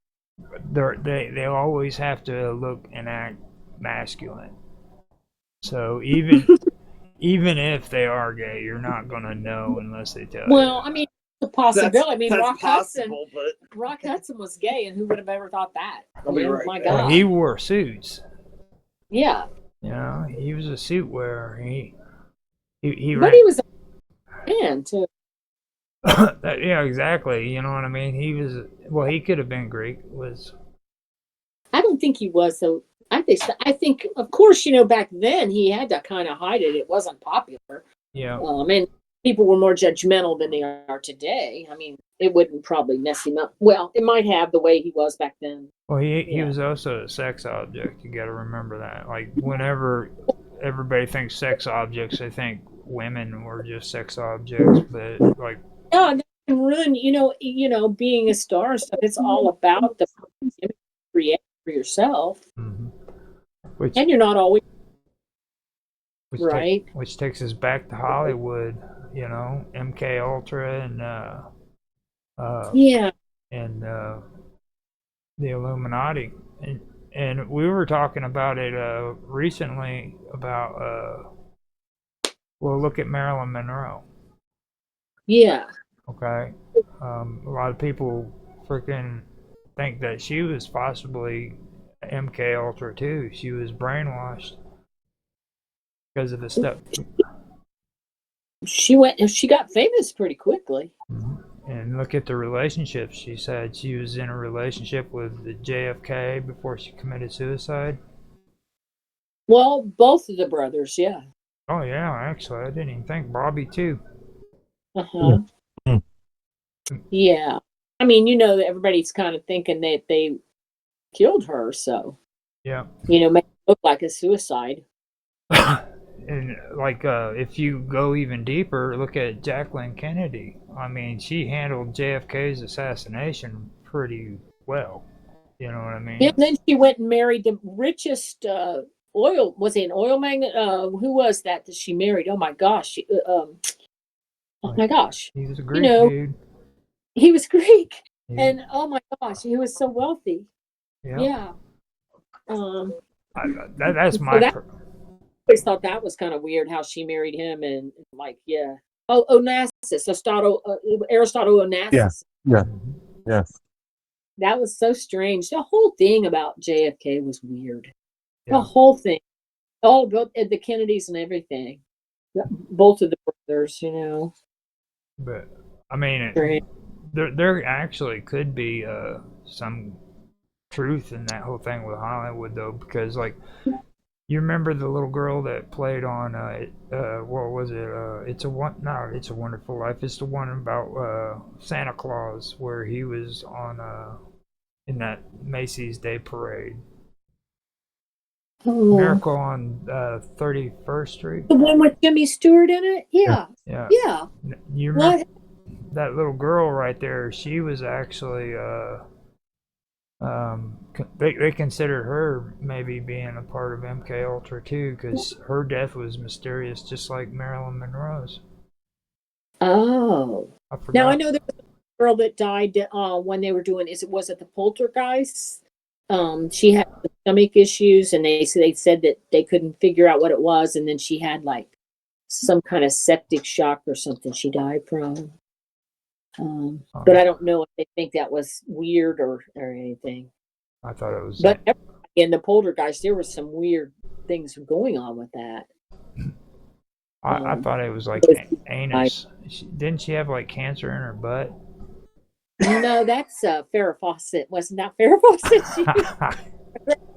They always have to look and act masculine. So even if they are gay, you're not gonna know unless they tell you. Well, I mean, it's a possibility. I mean, that's possible, but Rock Hudson was gay, and who would have ever thought that? Right. My Well, God. he wore suits. Yeah. You know, he was a suit wearer. He But he was a man too. yeah, exactly. You know what I mean? He could have been Greek. I don't think he was so. I think, of course, back then he had to kind of hide it. It wasn't popular. Yeah. And people were more judgmental than they are today. I mean, it wouldn't probably mess him up. Well, it might have the way he was back then. Well, he was also a sex object. You got to remember that. Like, whenever everybody thinks sex objects, they think women were just sex objects. But like, yeah, and really, being a star and stuff, it's all about the create for yourself, and you're not always right. Which takes us back to Hollywood. MK Ultra and and the Illuminati, and we were talking about it recently about look at Marilyn Monroe. Yeah. Okay. A lot of people freaking think that she was possibly MK Ultra too. She was brainwashed because of the stuff. She got famous pretty quickly. And look at the relationship. She said she was in a relationship with the JFK before she committed suicide. Well, both of the brothers, yeah. Oh yeah, actually, I didn't even think Bobby too. Yeah. I mean, that everybody's kind of thinking that they killed her, so yeah, make it look like a suicide. And if you go even deeper, look at Jacqueline Kennedy. I mean, she handled JFK's assassination pretty well. You know what I mean? Yeah, and then she went and married the richest was he an oil magnate? Who was that she married? Oh my gosh. Oh my gosh. He was a Greek dude. He was Greek. Yeah. And oh my gosh, he was so wealthy. Yeah. That's my... I always thought that was kind of weird how she married him and yeah. Oh, Onassis, Aristotle Onassis. Yeah. Yes. That was so strange. The whole thing about JFK was weird. Yeah. The whole thing. All about the Kennedys and everything. Both of the brothers, But, I mean, there actually could be some truth in that whole thing with Hollywood, though, because, you remember the little girl that played on what was it? It's a Wonderful Life. It's the one about Santa Claus where he was on in that Macy's Day Parade. Oh. Miracle on 31st Street. The one with Jimmy Stewart in it? Yeah. You remember that little girl right there? She was actually they considered her maybe being a part of MK Ultra too, because her death was mysterious, just like Marilyn Monroe's. Oh, now I know there was a girl that died when they were doing. Was it the Poltergeist? She had stomach issues, and they said that they couldn't figure out what it was, and then she had some kind of septic shock or something. She died from. But I don't know if they think that was weird or anything. I thought it was. But in the Poltergeist, there was some weird things going on with that. I thought it was anus. Didn't she have cancer in her butt? No, that's Farrah Fawcett. Wasn't that Farrah Fawcett?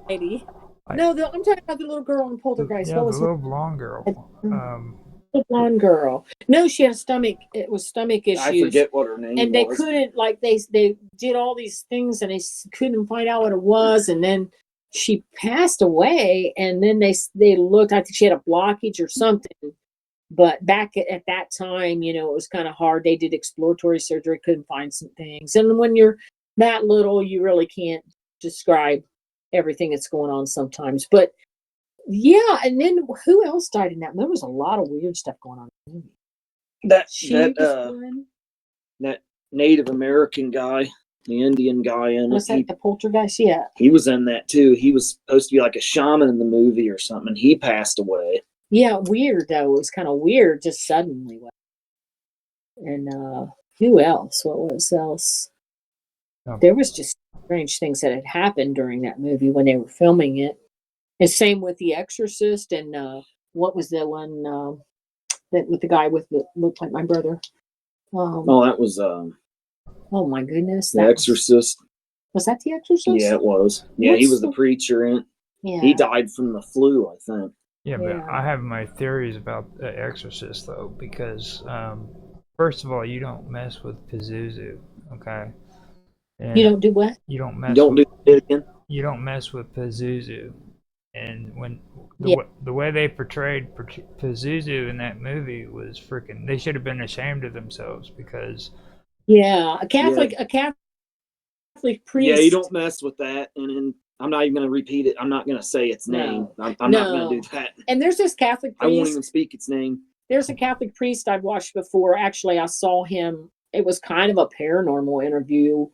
Lady. No, I'm talking about the little girl in Poltergeist. Yeah, the little blonde girl. The blonde girl. No, she had stomach issues. I forget what her name was. And they couldn't, they did all these things and they couldn't find out what it was. And then she passed away. And then they looked, I think she had a blockage or something. But back at that time, it was kind of hard. They did exploratory surgery, couldn't find some things. And when you're that little, you really can't describe everything that's going on sometimes. But yeah, and then who else died in that? There was a lot of weird stuff going on in the movie. That Native American guy, the Indian guy in was that the poltergeist? Yeah, he was in that too. He was supposed to be like a shaman in the movie or something. He passed away. Yeah, weird though. It was kind of weird, just suddenly. And who else? What was else? There was just strange things that had happened during that movie when they were filming it. And same with The Exorcist, and what was the one that with the guy with the looked like my brother? That was. Oh my goodness! The Exorcist. Was that The Exorcist? Yeah, it was. Yeah, he was the preacher in it. Yeah. He died from the flu, I think. Yeah, but I have my theories about The Exorcist though, because first of all, you don't mess with Pazuzu, okay? And you don't do what? You don't mess. Do it again. You don't mess with Pazuzu. And when the way they portrayed Pazuzu in that movie was freaking, they should have been ashamed of themselves because. Yeah, a Catholic priest. Yeah, you don't mess with that, and I'm not even going to repeat it. I'm not going to say its name. I'm not going to do that. And there's this Catholic priest. I won't even speak its name. There's a Catholic priest I've watched before. Actually, I saw him. It was kind of a paranormal interview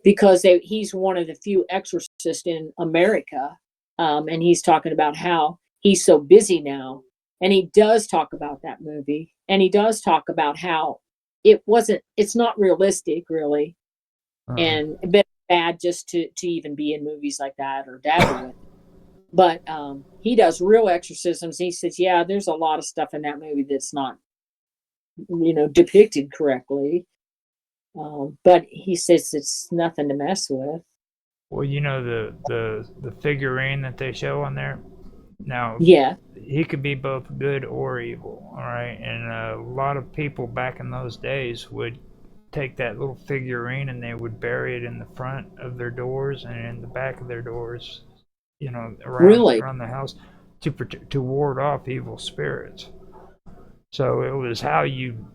because he's one of the few exorcists in America. And he's talking about how he's so busy now. And he does talk about that movie. And he does talk about how it's not realistic, really. And a bit bad just to even be in movies like that or dabble with it. But he does real exorcisms. He says, yeah, there's a lot of stuff in that movie that's not, depicted correctly. But he says it's nothing to mess with. Well, the figurine that they show on there. Now, yeah, he could be both good or evil. All right, and a lot of people back in those days would take that little figurine and they would bury it in the front of their doors and in the back of their doors, around the house to ward off evil spirits. So it was how you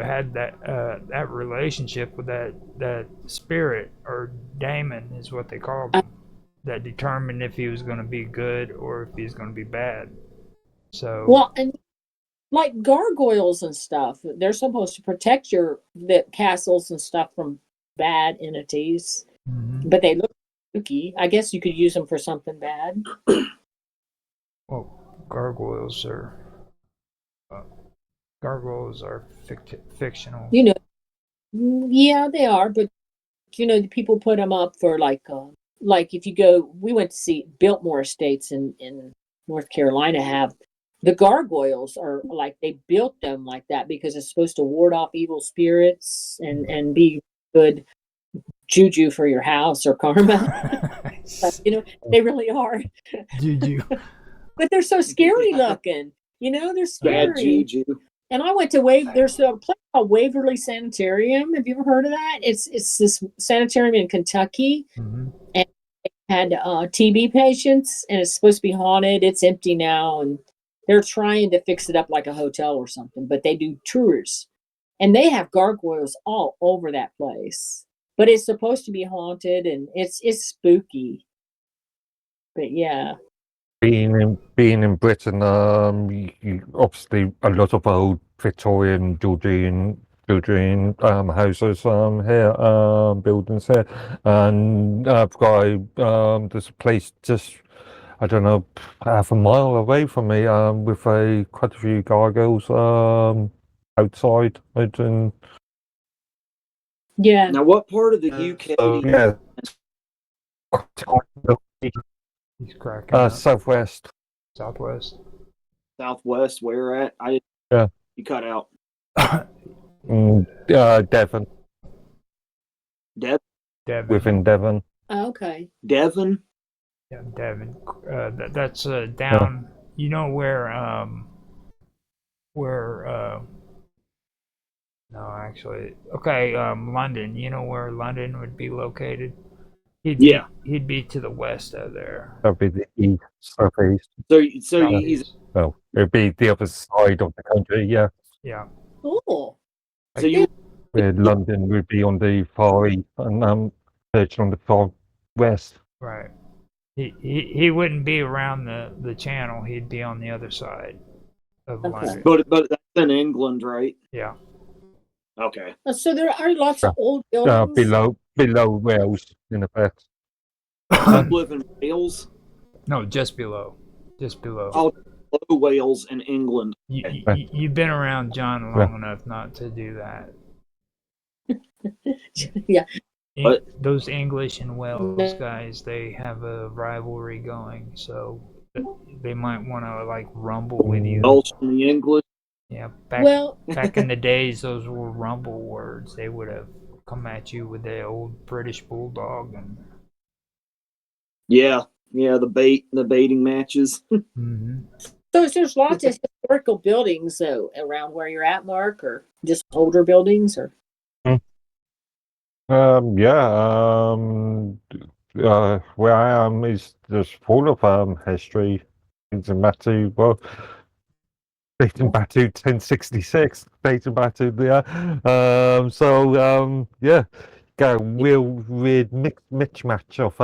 had that relationship with that spirit or daemon is what they called him, that determined if he was going to be good or if he's going to be bad. So and like gargoyles and stuff, they're supposed to protect the castles and stuff from bad entities, but they look spooky. I guess you could use them for something bad. Well, gargoyles are fictional. Yeah, they are, but people put them up for like if you go, we went to see Biltmore Estates in North Carolina have the gargoyles are like, they built them like that because it's supposed to ward off evil spirits and be good juju for your house or karma. But, they really are. Juju. But they're so scary looking. They're scary. Bad juju. And I went to there's a place called Waverly Sanitarium. Have you ever heard of that? It's this sanitarium in Kentucky. And it had TB patients, and it's supposed to be haunted. It's empty now, and they're trying to fix it up like a hotel or something, but they do tours. And they have gargoyles all over that place. But it's supposed to be haunted, and it's spooky. But yeah. Being in Britain, you obviously a lot of old Victorian, Georgian houses here, buildings here, and I've got there's a place just, I don't know, half a mile away from me, with quite a few gargoyles outside. Yeah. Now, what part of the UK? He's cracking. Southwest. Southwest. Southwest. Where at? You cut out. Devon. Devon. Within Devon. Oh, okay. Devon. Yeah, Devon. That's down. You know where? No, actually. Okay. London. You know where London would be located? He'd be to the west of there. That'd be the east, southeast. So he's It'd be the other side of the country, yeah. Yeah. Cool. So you Where London would be on the far east and Church on the far west. Right. He wouldn't be around the channel. He'd be on the other side of London. But that's in England, right? Yeah. Okay. So there are lots of old buildings. Below Wales, in effect. You live in Wales? No, just below. Just below. Oh, below Wales in England. You've been around John long enough not to do that. Yeah. Those English and Wales guys, they have a rivalry going, so they might want to like rumble with you. Welsh and the English. Yeah, back in the days, those were rumble words. They would have come at you with the old British bulldog and. Yeah, the baiting matches. Mm-hmm. So there's lots of historical buildings though around where you're at, Mark, or just older buildings, or. Where I am is just full of history. Dating back to 1066. Dating back to got a real weird mismatch of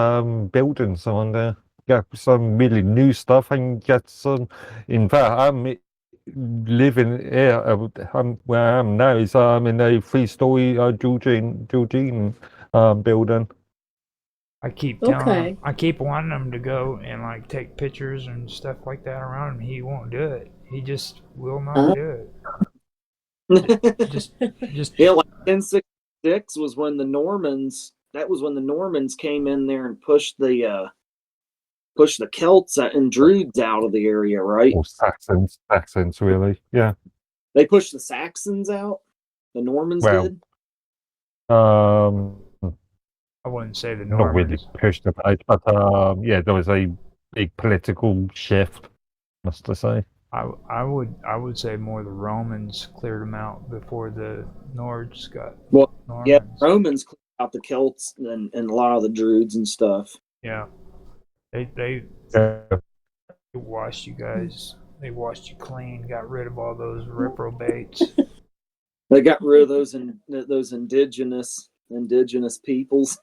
buildings on there. Got some really new stuff and get some. In fact, I'm living here. Where I am now is in a 3-story Georgian building. I keep telling him, I keep wanting him to go and like take pictures and stuff like that around him. He won't do it. He just will not do it. just yeah, like 1066 was when the Normans. That was when the Normans came in there and pushed the Celts and Druids out of the area, right? Or Saxons, really. Yeah. They pushed the Saxons out. The Normans did. I wouldn't say the Normans. Not really pushed the page, but there was a big political shift, must I say. I would say more the Romans cleared them out before the Nords got. Well, Normans. yeah, Romans cleared out the Celts and a lot of the Druids and stuff. Yeah, they washed you guys. They washed you clean. Got rid of all those reprobates. They got rid of those indigenous peoples.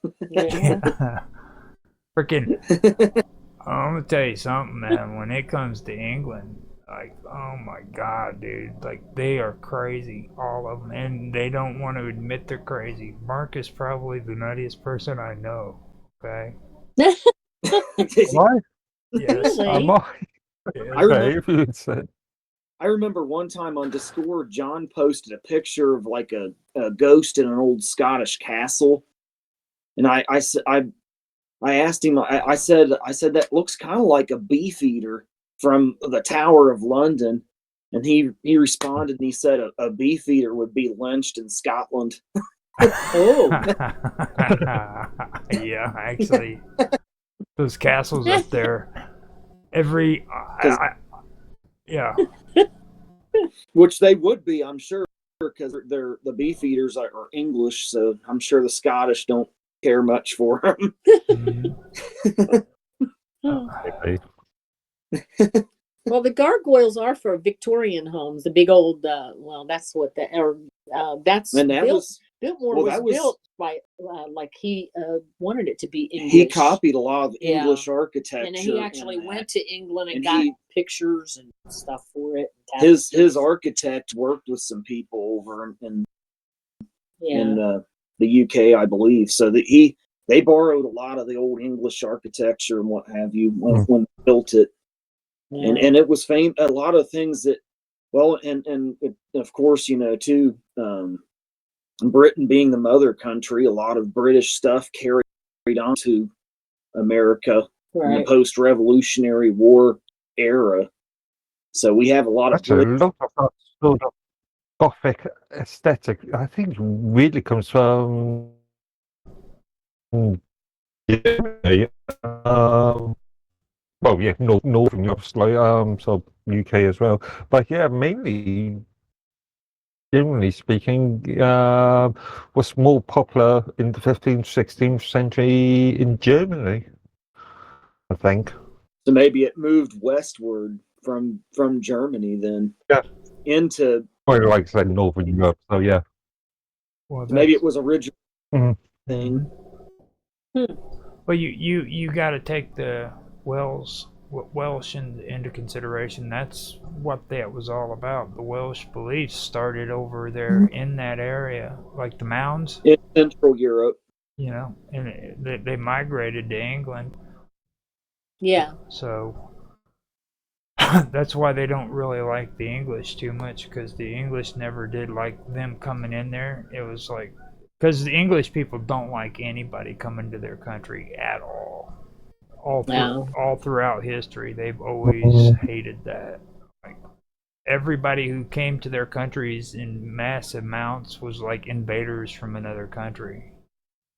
Freaking! I'm gonna tell you something, man. When it comes to England, like, oh my God, dude, like they are crazy, all of them, and they don't want to admit they're crazy. Mark is probably the nuttiest person I know. Okay. Am I? Yes. Am I? I remember one time on Discord, John posted a picture of like a ghost in an old Scottish castle, and I asked him. I said that looks kind of like a beefeater from the Tower of London, and he responded and he said a beefeater would be lynched in Scotland. Oh, yeah, actually, those castles up there, yeah. Which they would be, I'm sure, because the beefeaters are English, so I'm sure the Scottish don't care much for them. Well, the gargoyles are for Victorian homes. The big old, that's what that's Biltmore was built by, like he wanted it to be English. He copied a lot of English architecture. And he actually went to England and got pictures and stuff for it. His architect worked with some people over in the UK, I believe. So that they borrowed a lot of the old English architecture and what have you when they built it. Yeah. And it was famous. A lot of things that, and of course, too, Britain being the mother country, a lot of British stuff carried on to America in the post-Revolutionary War era. So we have a lot of a lot of that sort of Gothic aesthetic. I think really comes from Northern Europe, so UK as well. But yeah, mainly, generally speaking, was more popular in the 15th, 16th century in Germany, I think. So maybe it moved westward from Germany then. Yeah. Into Well, like I said, Northern Europe. So yeah. Well, maybe it was original thing. Well, you got to take the Welsh into consideration. That's what that was all about. The Welsh beliefs started over there in that area, like the mounds in Central Europe. You know, and they migrated to England. Yeah. So that's why they don't really like the English too much, because the English never did like them coming in there. It was like, because the English people don't like anybody coming to their country at all. All throughout history, they've always hated that. Like, everybody who came to their countries in mass amounts was like invaders from another country.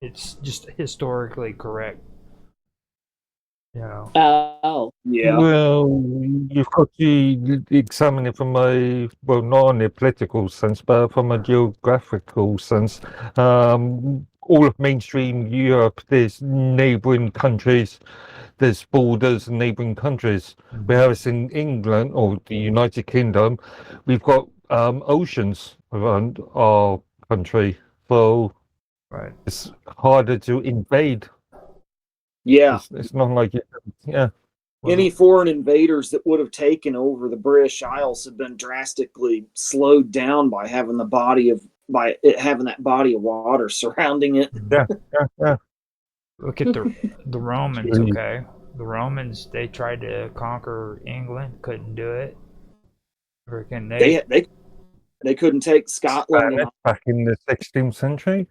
It's just historically correct. You know. Oh. Yeah. Well, you've got to examine it from a, well, not only a political sense, but from a geographical sense. All of mainstream Europe, there's neighbouring countries, there's borders and neighbouring countries. Whereas in England or the United Kingdom, we've got oceans around our country, so it's harder to invade. Yeah. It's not like it, yeah. Any foreign invaders that would have taken over the British Isles have been drastically slowed down by having that body of water surrounding it. Yeah. Look at the Romans. Okay, the Romans, they tried to conquer England, couldn't do it. They couldn't take Scotland back in the 16th century.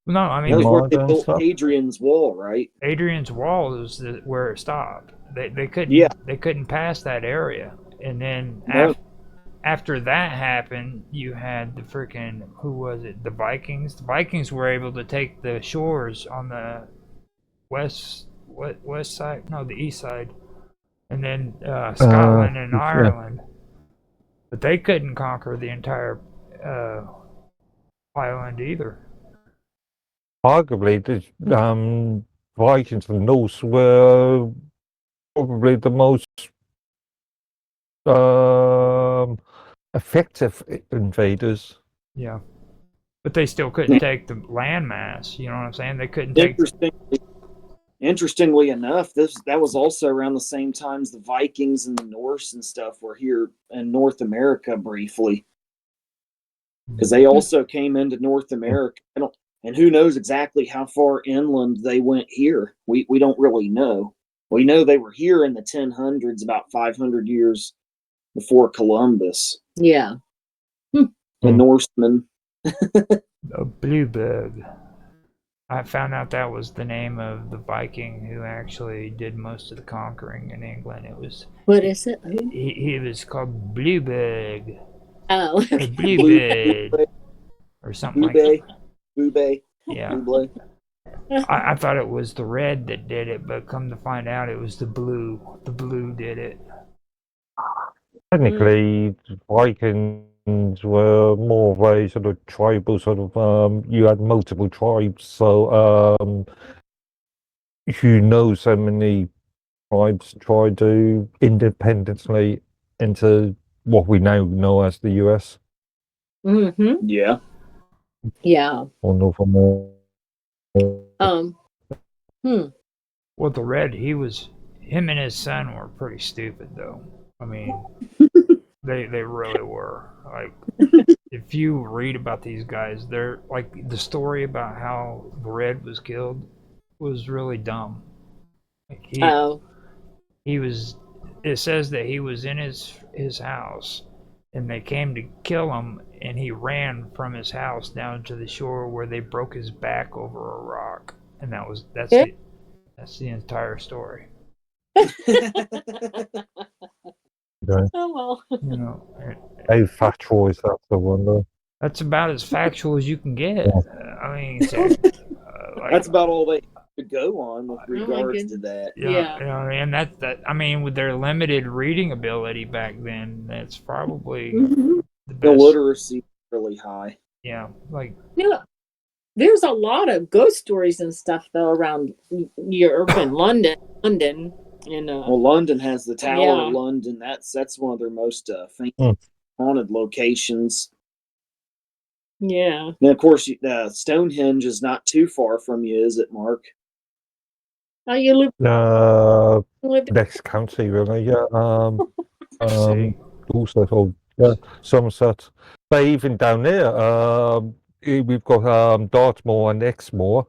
No, I mean, that was where they built Hadrian's Wall, right? Hadrian's Wall is where it stopped. They couldn't pass that area, and then after that happened, you had the freaking, who was it? The Vikings. The Vikings were able to take the shores on the west side, no, the east side, and then Scotland and Ireland, but they couldn't conquer the entire island either. Arguably, the Vikings and Norse were probably the most effective invaders. Yeah, but they still couldn't take the landmass. You know what I'm saying? They couldn't take. Interestingly enough, that was also around the same times the Vikings and the Norse and stuff were here in North America briefly, because they also came into North America. And who knows exactly how far inland they went here? We don't really know. We know they were here in the 1000s, about 500 years before Columbus. Yeah. The Norsemen. A Blueberg. I found out that was the name of the Viking who actually did most of the conquering in England. It was. What is it? He was called Blueberg. Oh. Or Blueberg. Or something like that. Bube. Yeah. I thought it was the red that did it, but come to find out it was the blue. The blue did it. Technically, Vikings were more of a sort of tribal sort of, you had multiple tribes, so so many tribes tried to independently enter what we now know as the US. Yeah. Yeah. Or North America. Well, the red, him and his son were pretty stupid, though. I mean, they really were. Like, if you read about these guys, they're like, the story about how the red was killed was really dumb. Like he was. It says that he was in his house, and they came to kill him, and he ran from his house down to the shore where they broke his back over a rock, and that's the entire story. Okay. Oh well. You know, How factual is that? I wonder. That's about as factual as you can get. I mean, that's about all they could go on with regards to that. Yeah, you know, and that. I mean, with their limited reading ability back then, that's probably the best. The literacy really high. Yeah, like. Yeah, there's a lot of ghost stories and stuff though around Europe and London. And well, London has the Tower of London. That's one of their most famous haunted locations. Yeah. And of course, Stonehenge is not too far from you, is it, Mark? Oh, you live next county, really. Yeah. See? Also, Somerset. But even down there, we've got Dartmoor and Exmoor,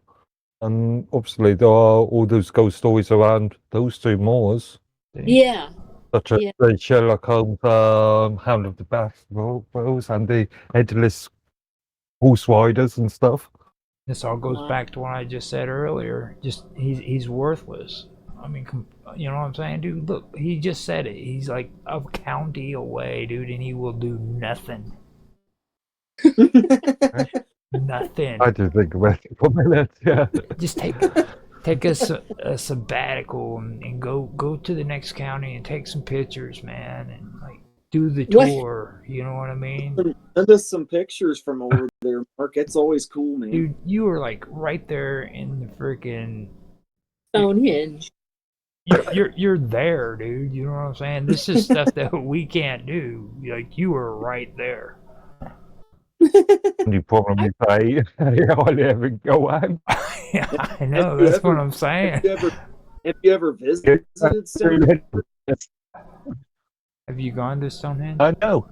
and obviously there are all those ghost stories around those two moors. Yeah. Such as the Sherlock Holmes, Hound of the Baskervilles, and the headless horse riders and stuff. This all goes back to what I just said earlier. Just he's worthless. I mean, you know what I'm saying, dude? Look, he just said it. He's like a county away, dude, and he will do nothing. Nothing. I just think about it for a minute. Yeah. Just take a sabbatical and go to the next county and take some pictures, man, and like do the tour. You know what I mean? Send us some pictures from over there, Mark. It's always cool, man. Dude, you were like right there in the freaking Stonehenge. You're there, dude. You know what I'm saying? This is stuff that we can't do. Like, you were right there. You probably say, I never go out. Yeah, I know. That's what I'm saying. Have you ever visited Stonehenge? Have you gone to Stonehenge? No,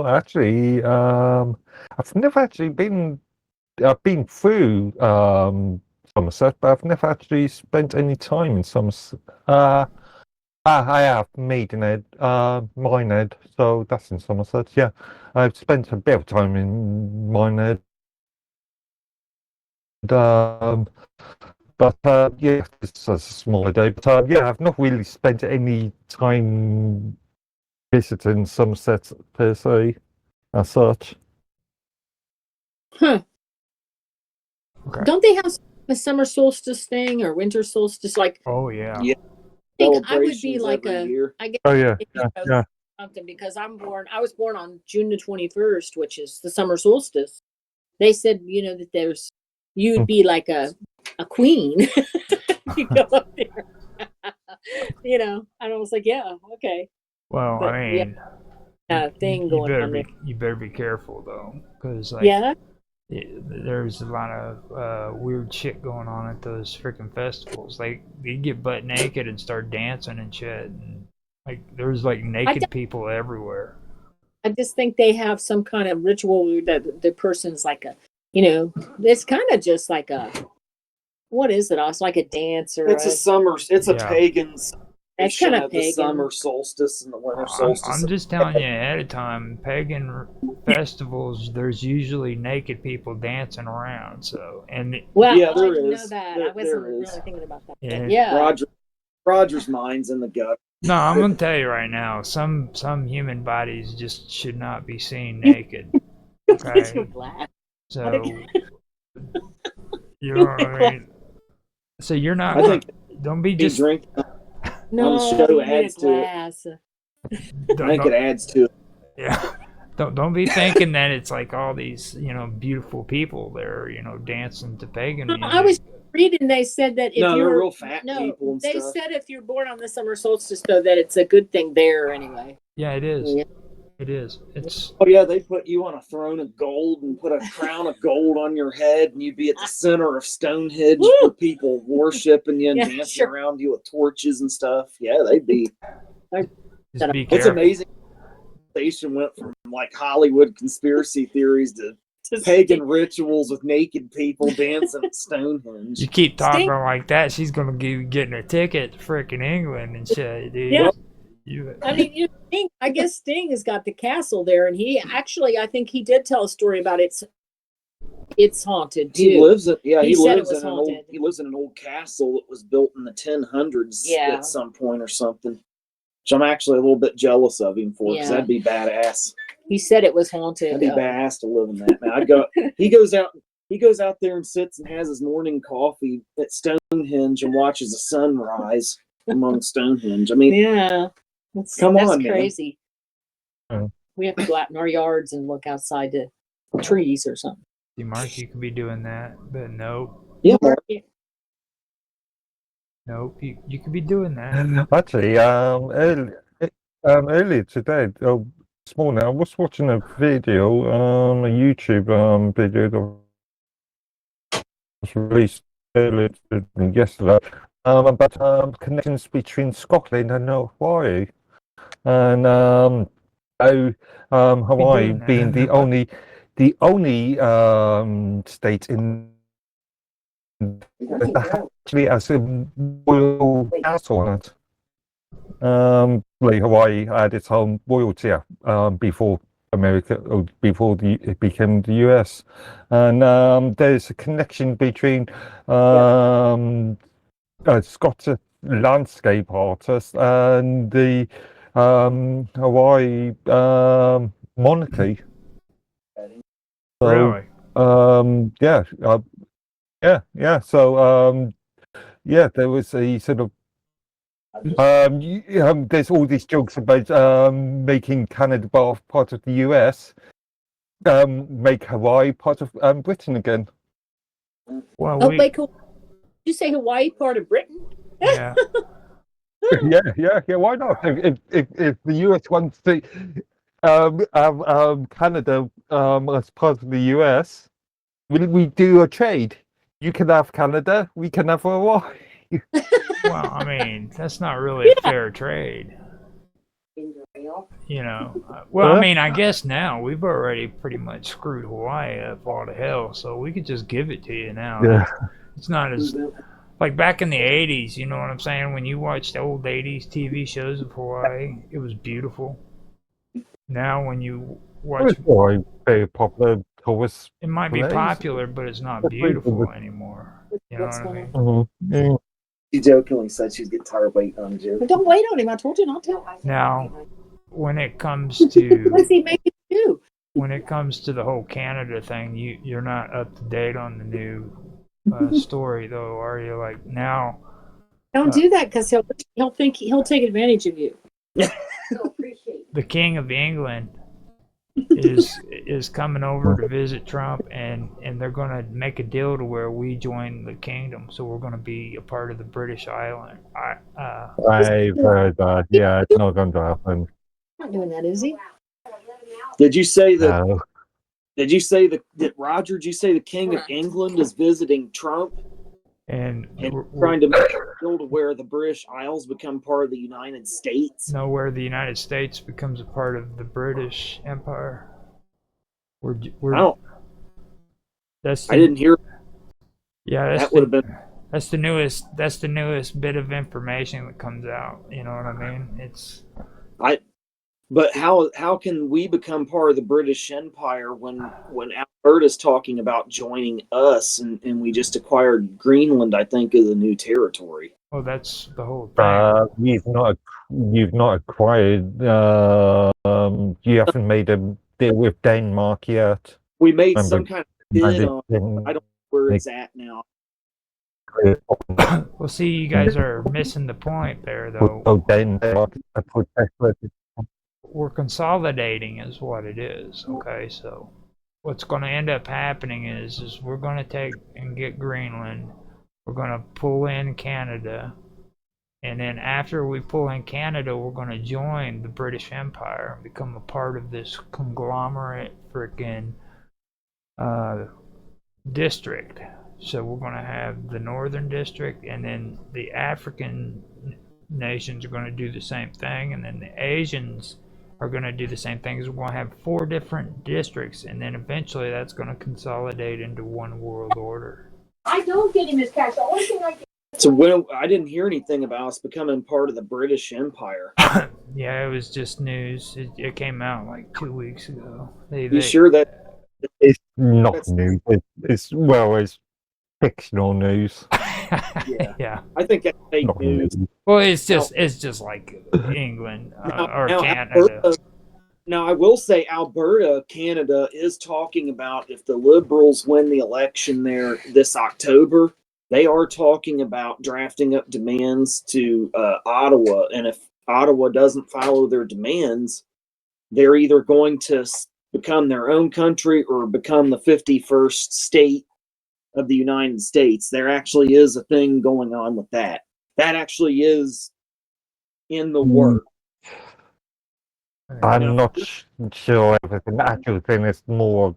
actually, I've never actually been. I've been through Somerset, but I've never actually spent any time in Somerset. I have Maidenhead, Minehead, so that's in Somerset. Yeah, I've spent a bit of time in Minehead. But yeah, it's a smaller day. But yeah, I've not really spent any time visiting Somerset per se, as such. Huh. Okay. Don't they have a summer solstice thing or winter solstice? Like, oh yeah. I think I would be like I guess. Oh yeah, yeah. Something because I was born on June the 21st, which is the summer solstice. They said, that you'd be like a queen. You go up there. And I was like, yeah, okay. Well, but, I mean, thing going on there. You better be careful though, because like, there's a lot of weird shit going on at those freaking festivals. Like, they get butt naked and start dancing and shit, and like there's like naked people everywhere. I just think they have some kind of ritual that the person's like it's kind of just like what is it? It's like a dance or it's a pagan. It's kind of the summer solstice and the winter solstice. I'm just telling you ahead of time, pagan festivals, there's usually naked people dancing around. So, and well, yeah, there I is. Know that. I wasn't really thinking about that. Yeah. Roger's mind's in the gut. No, I'm gonna tell you right now, some human bodies just should not be seen naked. Okay. So, you know what I mean? So you're not. I think don't be just drink. No, on the show adds to it. I think it adds to it. Yeah. Don't be thinking that it's like all these, beautiful people there, dancing to pagan music. I was reading, they said that if you're real fat people and they stuff. said if you're born on the summer solstice, though, that it's a good thing there anyway. Yeah, it is. Yeah. It is. It's. Oh yeah, they put you on a throne of gold and put a crown of gold on your head, and you'd be at the center of Stonehenge with people worshiping you and dancing around you with torches and stuff. Yeah, they'd be. It's amazing. The station went from like Hollywood conspiracy theories to pagan rituals with naked people dancing at Stonehenge. You keep talking like that, she's gonna be getting a ticket to freaking England and shit, dude. Yeah. I mean, I guess Sting has got the castle there, and he actually, I think he did tell a story about it's haunted too. He lives in an old castle that was built in the 1000s at some point or something. Which I'm actually a little bit jealous of him for, because that'd be badass. He said it was haunted. That'd be badass to live in that. Man, I'd go. He goes out there and sits and has his morning coffee at Stonehenge and watches the sun rise among Stonehenge. I mean, that's crazy. Man. We have to go out in our yards and look outside the trees or something. See, Mark, you could be doing that, but no. Yeah, Mark. Nope, you could be doing that. Actually, earlier today, this morning, I was watching a video, a YouTube video that was released earlier yesterday, about connections between Scotland and Hawaii, and how Hawaii doing that. being the only state in that actually has a royal castle on it. Like Hawaii had its own royalty before America, or before it became the US, and there's a connection between Scottish landscape artist and the Hawaii monarchy. So, Really? yeah. So, yeah, there was a sort of there's all these jokes about making Canada part of the US, make Hawaii part of Britain again. Well, did you say Hawaii part of Britain? Yeah. yeah. Why not? If the US wants to have Canada as part of the US, we do a trade. You can have Canada, we can have Hawaii. Well, I mean, that's not really a fair trade. Well, I mean, I guess now we've already pretty much screwed Hawaii up all to hell, so we could just give it to you now. Yeah. It's not as like back in the 80s, you know what I'm saying? When you watched old 80s TV shows of Hawaii, it was beautiful. Now when you watch Hawaii, very popular tourist. It might be popular, but it's not beautiful anymore. You know what I mean? Mm-hmm. Yeah. She jokingly said she's getting tired of waiting on Joe. But don't wait on him. I told you not to. Now, when it comes to what's he making do? When it comes to the whole Canada thing, you're not up to date on the new story, though, are you? Like now, don't do that because he'll think he'll take advantage of you. The King of England is coming over to visit Trump, and they're going to make a deal to where we join the kingdom, so we're going to be a part of the British island. I've heard that. Yeah, it's not going to happen. Not doing that, is he? Did you say that? No. Did you say that Roger? Did you say the King of England is visiting Trump and trying to make a deal to where the British Isles become part of the United States? No, where the United States becomes a part of the British Empire. I didn't hear. Yeah, that would have been. That's the newest bit of information that comes out. You know what I mean? But how can we become part of the British Empire when Alberta's talking about joining us and we just acquired Greenland, I think, as a new territory? Well, that's the whole thing. You've not acquired. You haven't made a deal with Denmark yet. We made some kind of bid on. I don't know where it's at now. Well, see, you guys are missing the point there, though. Oh, Denmark. We're consolidating is what it is, okay? So what's going to end up happening is we're going to take and get Greenland. We're going to pull in Canada. And then after we pull in Canada, we're going to join the British Empire and become a part of this conglomerate freaking district. So we're going to have the Northern District, and then the African nations are going to do the same thing, and then the Asians are going to do the same thing. We're going to have 4 different districts, and then eventually that's going to consolidate into one world order. I don't get him his cash. The only thing I get. So I didn't hear anything about us becoming part of the British Empire. Yeah, it was just news. It came out like 2 weeks ago. You sure that it's not news? It's fictional news. Yeah. I think that's fake news. Well, it's just like England or Canada. Now, I will say Alberta, Canada, is talking about if the Liberals win the election there this October, they are talking about drafting up demands to Ottawa. And if Ottawa doesn't follow their demands, they're either going to become their own country or become the 51st state of the United States. There actually is a thing going on with that. that actually is in the work. I'm not sure if it's an actual thing. It's more,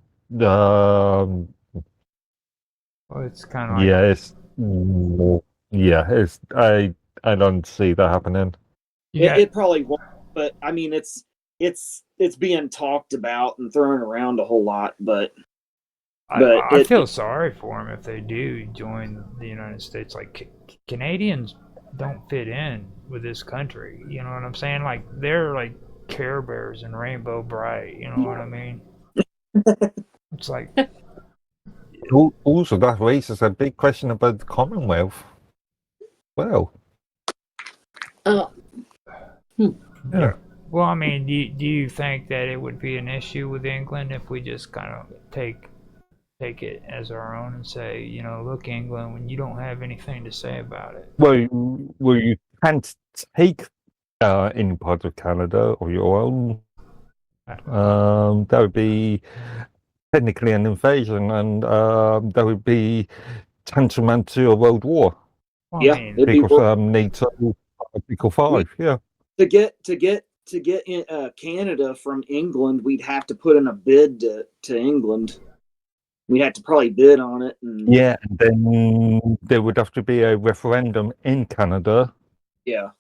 Well, it's kind of like it's more, it's I don't see that happening. It probably won't, but I mean, it's being talked about and thrown around a whole lot, but I feel sorry for them if they do join the United States. Like Canadians don't fit in with this country. You know what I'm saying? Like they're like Care Bears and Rainbow Bright. You know what I mean? It's like. Also, that raises a big question about the Commonwealth. Well. Yeah. Well, I mean, do you think that it would be an issue with England if we just kind of take it as our own and say, you know, look, England, when you don't have anything to say about it? Well, you can't take any part of Canada or your own. That would be technically an invasion, and that would be tantamount to a world war. Well, yeah, I mean, because NATO Article 5. To get Canada from England, we'd have to put in a bid to England. We'd have to probably bid on it. And then there would have to be a referendum in Canada. Yeah.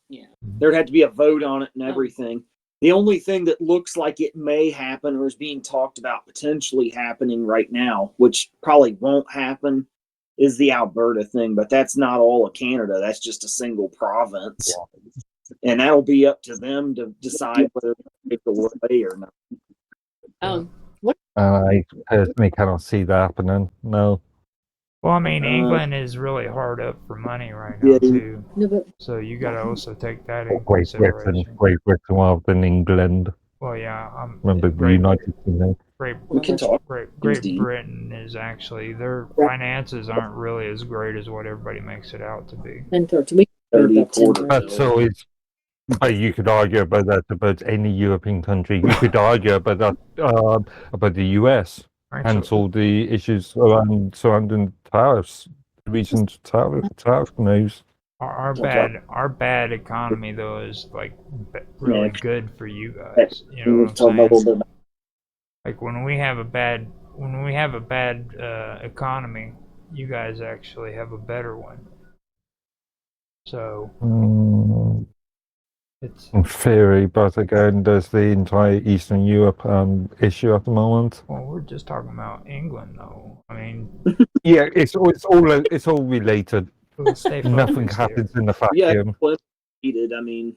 There'd have to be a vote on it and everything. The only thing that looks like it may happen or is being talked about potentially happening right now, which probably won't happen, is the Alberta thing. But that's not all of Canada. That's just a single province. Yeah. And that'll be up to them to decide whether they take away or not. I personally cannot see that happening. No. Well, I mean, England is really hard up for money right now too. So you got to also take that in consideration. Great Britain rather than England. Well, yeah. Remember the United Kingdom. We can talk. Great Britain is actually, their finances aren't really as great as what everybody makes it out to be. And 30 so it's. But you could argue about that about any European country. You could argue about that about the US and all the issues surrounding tariffs, recent tariff news. Our bad economy though is like really good for you guys. You know what I'm saying? Like when we have a bad economy, you guys actually have a better one. So. In theory, but again, there's the entire Eastern Europe issue at the moment. Well, we're just talking about England, though. I mean, yeah, it's all related. Nothing happens in the vacuum. I mean,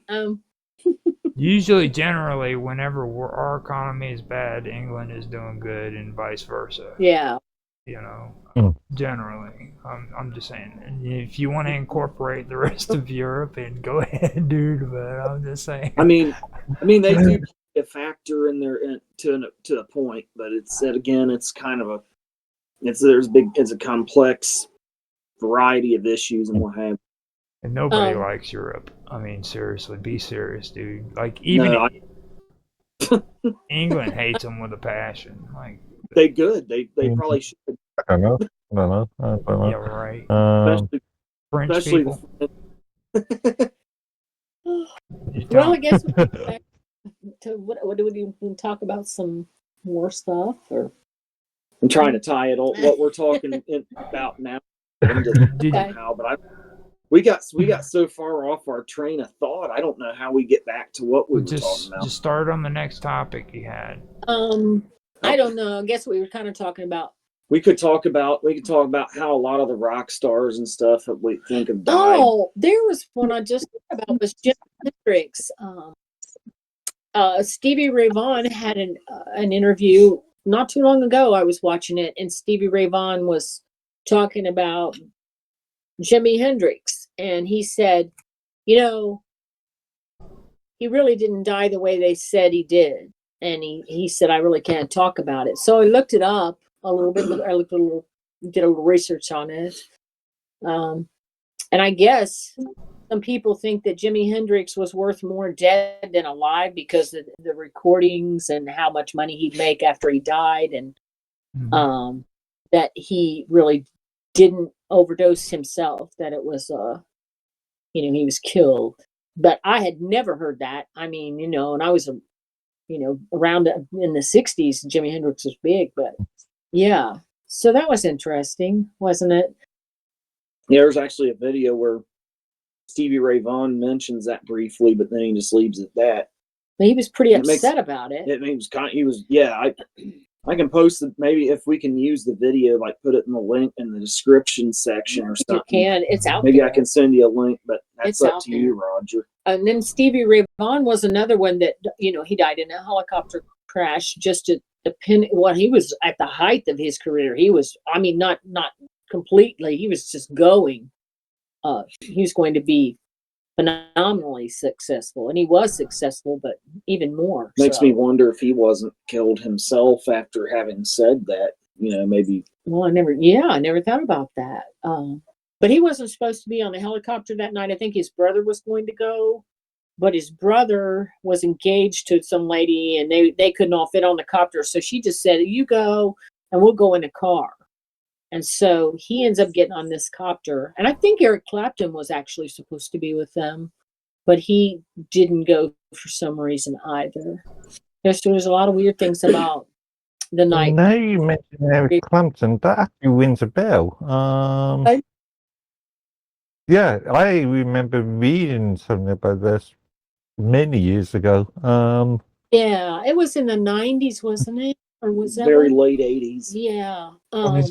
usually, generally, whenever our economy is bad, England is doing good, and vice versa. Yeah. You know, generally, I'm just saying. And if you want to incorporate the rest of Europe, and go ahead, dude. But I'm just saying. I mean, they do play a factor in there to a point, but it's kind of it's a complex variety of issues and what have you. And nobody likes Europe. I mean, seriously, be serious, dude. Like even England hates them with a passion. Like. They probably should. I don't know. Yeah, right. French especially people. Well, I guess what do we talk about? Some more stuff, or I'm trying to tie it all what we're talking about now. But we got so far off our train of thought. I don't know how we get back to what we were talking about. Just start on the next topic you had. I don't know. I guess we were kind of talking about. We could talk about how a lot of the rock stars and stuff that we think have died. Oh, there was one I just thought about was Jimi Hendrix. Stevie Ray Vaughan had an interview not too long ago. I was watching it, and Stevie Ray Vaughan was talking about Jimi Hendrix, and he said, you know, he really didn't die the way they said he did. And he said, I really can't talk about it. So I looked it up a little bit. I did a little research on it. And I guess some people think that Jimi Hendrix was worth more dead than alive because of the recordings and how much money he'd make after he died. And that he really didn't overdose himself, that it was he was killed. But I had never heard that. I mean, and I was, around in the 60s, Jimi Hendrix was big, but yeah. So that was interesting, wasn't it? Yeah, there's actually a video where Stevie Ray Vaughan mentions that briefly, but then he just leaves it at that. But he was pretty upset about it. I can post it, maybe if we can use the video, like put it in the link in the description section or something. You can. It's out maybe there. I can send you a link, but that's up to you, Roger. And then Stevie Ray Vaughan was another one that, he died in a helicopter crash just at he was at the height of his career. He was, not completely, he was just going. He was going to be phenomenally successful, and he was successful, but even more. Makes me wonder if he wasn't killed himself after having said that. Maybe. Well, I never thought about that. But he wasn't supposed to be on the helicopter that night. I think his brother was going to go, but his brother was engaged to some lady, and they couldn't all fit on the copter. So she just said, "You go, and we'll go in a car." And so he ends up getting on this copter. And I think Eric Clapton was actually supposed to be with them, but he didn't go for some reason either. There's a lot of weird things about the night. Now you mentioned Eric Clapton, that actually rings a bell. Yeah, I remember reading something about this many years ago. Yeah, it was in the 90s, wasn't it? Or was that very late 80s? Yeah. I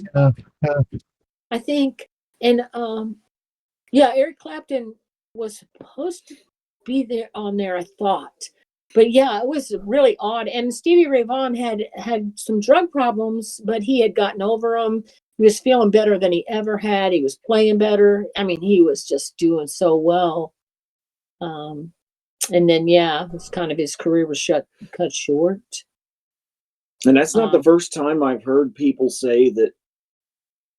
think, and Eric Clapton was supposed to be there on there, I thought. But yeah, it was really odd. And Stevie Ray Vaughan had some drug problems, but he had gotten over them. He was feeling better than he ever had. He was playing better. I mean, he was just doing so well. And then, it's kind of his career was cut short. And that's not the first time I've heard people say that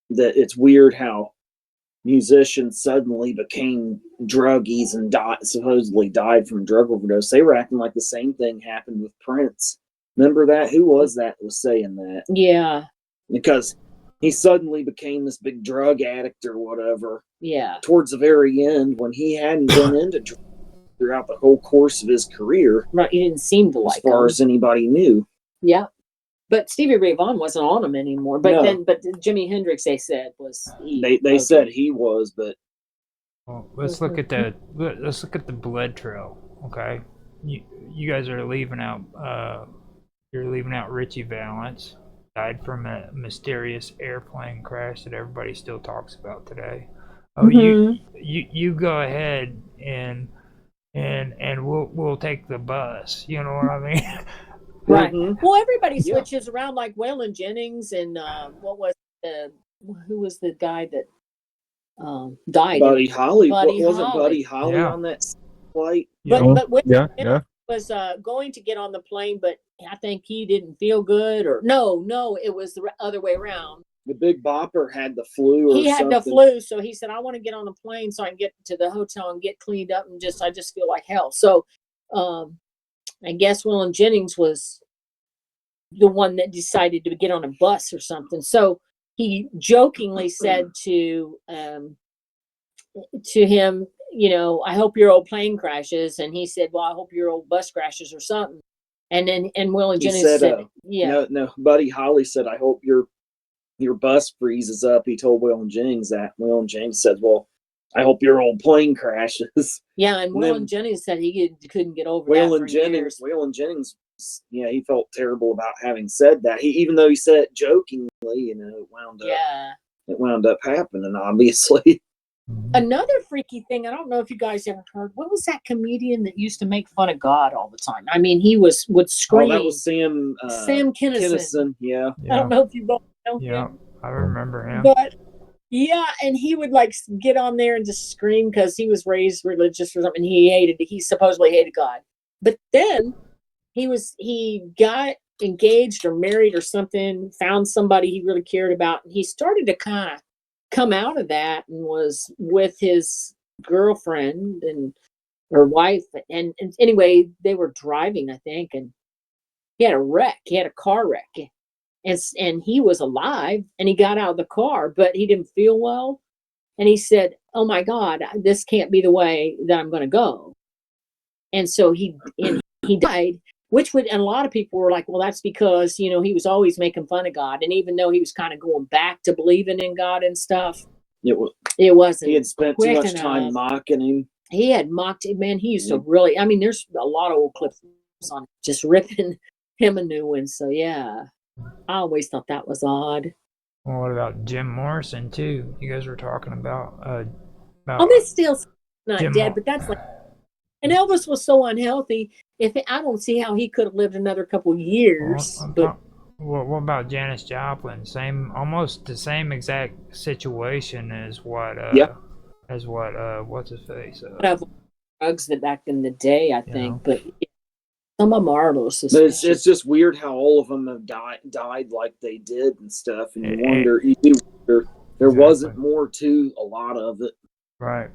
it's weird how musicians suddenly became druggies and supposedly died from drug overdose. They were acting like the same thing happened with Prince. Remember that? Who was that was saying that? Yeah. Because he suddenly became this big drug addict or whatever. Yeah. Towards the very end, when he hadn't been into drugs throughout the whole course of his career. Right. He didn't seem to as far as anybody knew. Yeah. But Stevie Ray Vaughan wasn't on him anymore. But but Jimi Hendrix, they said, was he. They said he was, but. Well, let's look at the blood trail. Okay, you guys are leaving out. You're leaving out Richie Valens, died from a mysterious airplane crash that everybody still talks about today. Oh, you go ahead and we'll take the bus. You know what I mean? Right. Mm-hmm. Well, everybody switches around, like Waylon Jennings and who was the guy that died? Buddy Holly. Wasn't Buddy Holly on that flight? But Waylon was going to get on the plane, but I think he didn't feel good, or no, it was the other way around. The Big Bopper had the flu. He had the flu, so he said, "I want to get on the plane so I can get to the hotel and get cleaned up, and I just feel like hell." So. I guess Waylon Jennings was the one that decided to get on a bus or something. So he jokingly said to him, "I hope your old plane crashes." And he said, "Well, I hope your old bus crashes or something." And Waylon Jennings said, "Yeah." No, Buddy Holly said, "I hope your bus freezes up." He told Waylon Jennings that. Waylon Jennings said, "Well, I hope your old plane crashes." Yeah, and Waylon Jennings said he couldn't get over Waylon Jennings, he felt terrible about having said that. Even though he said it jokingly, it wound up happening, obviously. Another freaky thing, I don't know if you guys ever heard, what was that comedian that used to make fun of God all the time? I mean, he would scream. Oh, that was Sam Kinison. Yeah. I don't know if you both know him. Yeah, I remember him. But yeah, and he would get on there and just scream because he was raised religious or something. He supposedly hated God. But then he got engaged or married or something, found somebody he really cared about, and he started to kind of come out of that and was with his girlfriend and her wife. And anyway, they were driving, I think, and he had a wreck. He had a car wreck. And he was alive, and he got out of the car, but he didn't feel well. And he said, "Oh my God, this can't be the way that I'm going to go." And so he died, and a lot of people were like, well, that's because, he was always making fun of God. And even though he was kind of going back to believing in God and stuff, it wasn't. He had spent too much time mocking him. He had mocked him, man. He used to really, there's a lot of old clips on just ripping him a new one. So yeah, I always thought that was odd. Well, what about Jim Morrison too? You guys were talking about this still not Jim dead, but that's like, and Elvis was so unhealthy. I don't see how he could have lived another couple years. What about Janis Joplin? Almost the same exact situation as what's his face? Drugs that back in the day, I think, but some of them are a little suspicious. But it's just weird how all of them have died like they did and stuff, and you wonder there wasn't more to a lot of it. Right.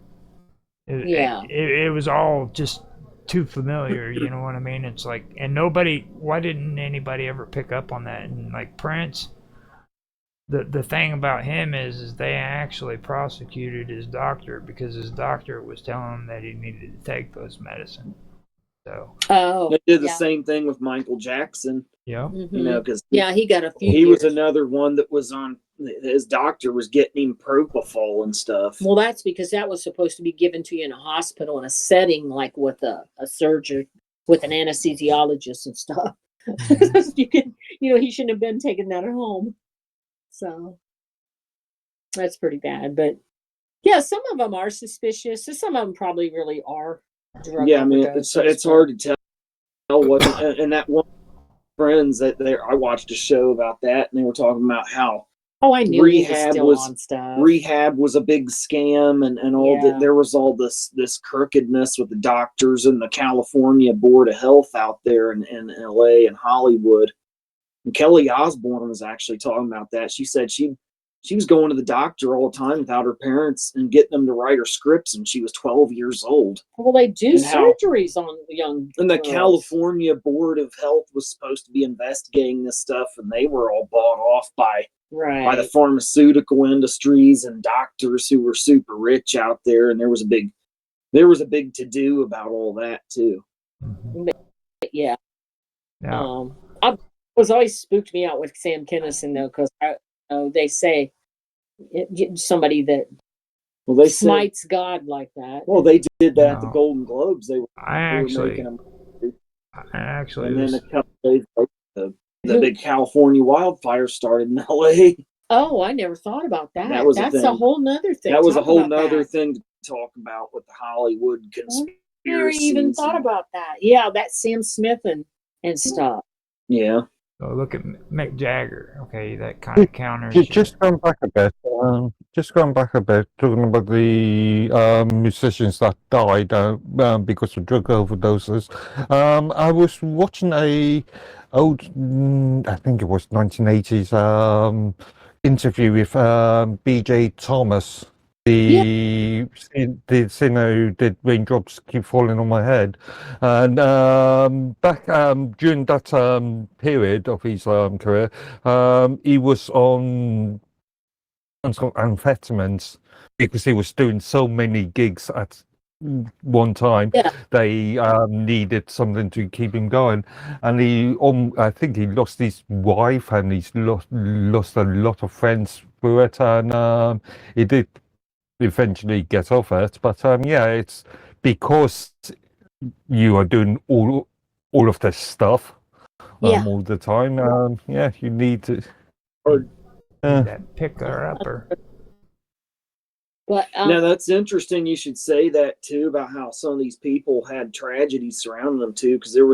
It was all just too familiar, you know what I mean? It's like, and why didn't anybody ever pick up on that? And like Prince, the thing about him is they actually prosecuted his doctor because his doctor was telling him that he needed to take those medicine. So they did the same thing with Michael Jackson. Yeah, because he got a few. He was another one that was on. His doctor was getting him propofol and stuff. Well, that's because that was supposed to be given to you in a hospital in a setting like with a surgeon, with an anesthesiologist and stuff. You can, he shouldn't have been taking that at home. So that's pretty bad. But yeah, some of them are suspicious. Some of them probably really are. It's hard to tell what. And that one friends that I watched a show about that, and they were talking about how I knew rehab was a big scam, and all that. There was all this crookedness with the doctors and the California Board of Health out there in LA and Hollywood. And Kelly Osbourne was actually talking about that. She said she was going to the doctor all the time without her parents and getting them to write her scripts, and she was 12 years old. Well, they do surgeries on young And the California Board of Health was supposed to be investigating this stuff, and they were all bought off by the pharmaceutical industries and doctors who were super rich out there, and there was a big to-do about all that too. Yeah. I was always spooked me out with Sam Kinison though, because they say somebody that smites God like that. Well, they did that at the Golden Globes. They were making them. And then a couple days later, the big California wildfire started in LA. Oh, I never thought about that. That's a whole nother thing. That was a whole nother thing to talk about with the Hollywood conspiracy. I never even thought about that. Yeah, that's Sam Smith and stuff. Yeah. So look at Mick Jagger. Okay, that kind of counters. Just going back a bit. Talking about the musicians that died because of drug overdoses. I was watching a old, I think it was 1980s interview with B.J. Thomas. The singer did Raindrops Keep Falling on My Head, and back during that period of his career, he was on some amphetamines because he was doing so many gigs at one time. They needed something to keep him going, and I think he lost his wife, and he's lost a lot of friends through it, and he did eventually get off it, but it's because you are doing all of this stuff all the time. You need to pick her upper. But now that's interesting. You should say that too, about how some of these people had tragedies surrounding them too, because there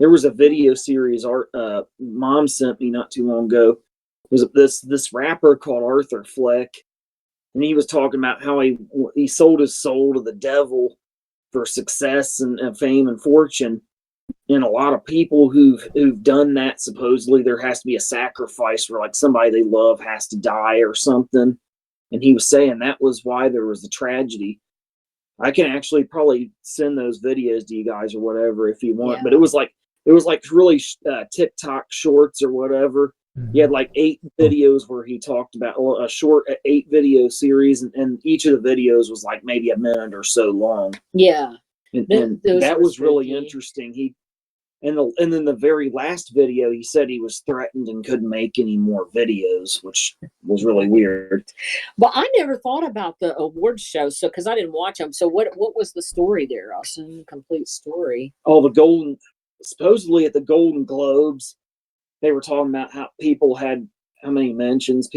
was a video series Mom sent me not too long ago. It was this rapper called Arthur Fleck. And he was talking about how he sold his soul to the devil for success and fame and fortune. And a lot of people who've done that, supposedly there has to be a sacrifice where like somebody they love has to die or something. And he was saying that was why there was a tragedy. I can actually probably send those videos to you guys or whatever if you want. But it was like really TikTok shorts or whatever. He had like 8 videos where he talked about a short 8 video series, and each of the videos was like maybe a minute or so long. Yeah. And that was really interesting. And then the very last video, he said he was threatened and couldn't make any more videos, which was really weird. But I never thought about the award show, so because I didn't watch them. So what was the story there, Austin? Complete story. Oh, supposedly at the Golden Globes, they were talking about how many mentions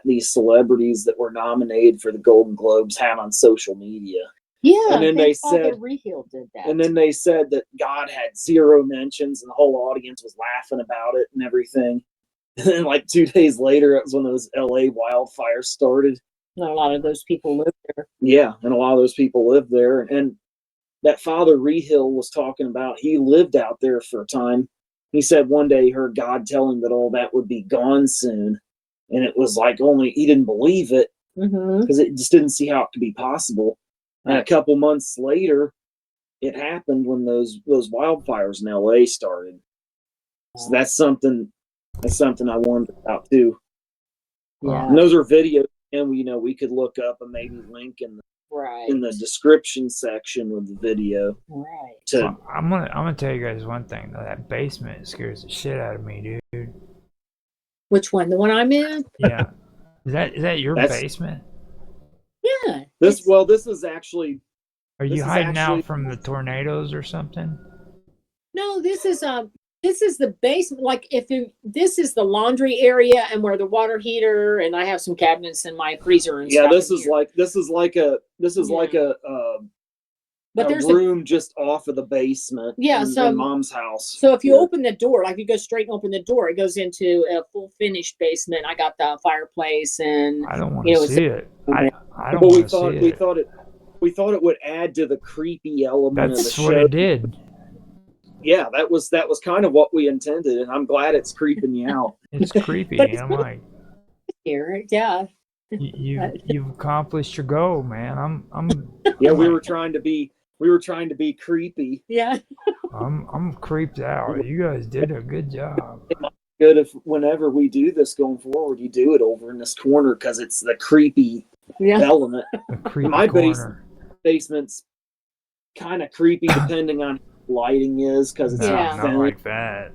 these celebrities that were nominated for the Golden Globes had on social media. Yeah, and then they said Rehill did that. And then they said that God had 0 mentions, and the whole audience was laughing about it and everything. And then, like 2 days later, it was when those LA wildfires started. And a lot of those people live there. Yeah, and a lot of those people live there. And that Father Rehill was talking about, he lived out there for a time. He said one day he heard God tell him that all that would be gone soon. And it was like he didn't believe it because it just didn't see how it could be possible. And a couple months later, it happened when those wildfires in LA started. So that's something I wondered about too. Yeah. And those are videos, and we could look up and maybe link in the description section of the video. Right. I'm gonna tell you guys one thing though. That basement scares the shit out of me, dude. Which one? The one I'm in? Yeah. Is that your basement? Yeah. This is actually. Are you hiding out from the tornadoes or something? No, this is the basement. Like this is the laundry area and where the water heater, and I have some cabinets in my freezer and stuff. Yeah, this is like a but there's a room just off of the basement. Yeah, in Mom's house. So if you open the door, like you go straight and open the door, it goes into a full finished basement. I got the fireplace, and I don't want to see it. I don't want to see it. We thought it would add to the creepy element of the show. That's what it did. Yeah, that was kind of what we intended, and I'm glad it's creeping you out. It's creepy. I'm like, here, yeah. You've accomplished your goal, man. Yeah, we were trying to be creepy. Yeah. I'm creeped out. You guys did a good job. It might be good if whenever we do this going forward, you do it over in this corner because it's the creepy element. The creepy My corner. Basement's kind of creepy depending on lighting is because it's not like that.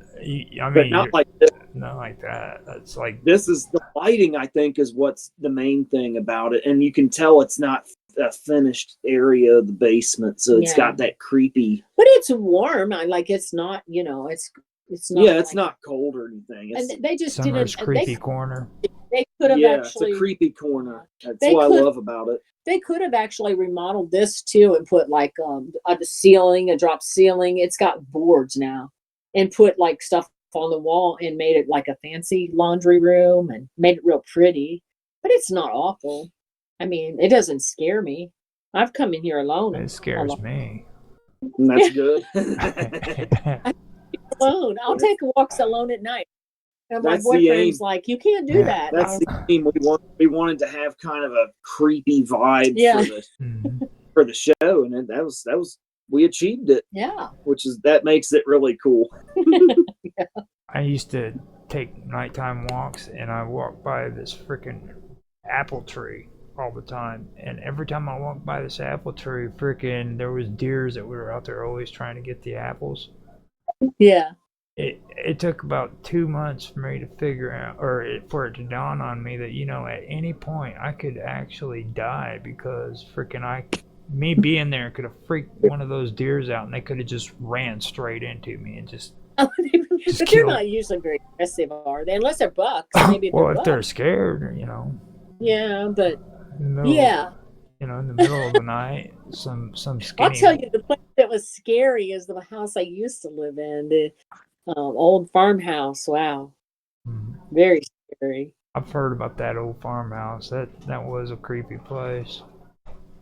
But not like this. Not like that. That's like this is the lighting. I think is what's the main thing about it, and you can tell it's not a finished area of the basement, so it's got that creepy. But it's warm. It's not. It's not. Yeah, it's not cold or anything. And they just Summer's creepy corner. They could have actually. It's a creepy corner. That's what I love about it. They could have actually remodeled this too and put like a ceiling, a drop ceiling. It's got boards now, and put like stuff on the wall and made it like a fancy laundry room and made it real pretty. But it's not awful. I mean, it doesn't scare me. I've come in here alone. It scares me. And that's good. Alone. I'll take walks alone at night. And my boyfriend's like, you can't do that. That's the aim. We wanted to have kind of a creepy vibe for the show, and that was we achieved it. Yeah. That makes it really cool. Yeah. I used to take nighttime walks, and I walked by this freaking apple tree all the time. And every time I walked by this apple tree, there was deers that were out there always trying to get the apples. Yeah. It took about 2 months for me to figure out, for it to dawn on me that, at any point I could actually die because me being there could have freaked one of those deers out, and they could have just ran straight into me and just. But they're not usually very aggressive, are they? Unless they're bucks. Maybe if they're scared, Yeah, but in the middle of the night, some skinny. I'll tell you, the place that was scary is the house I used to live in, the old farmhouse. Wow, very scary. I've heard about that old farmhouse. That was a creepy place.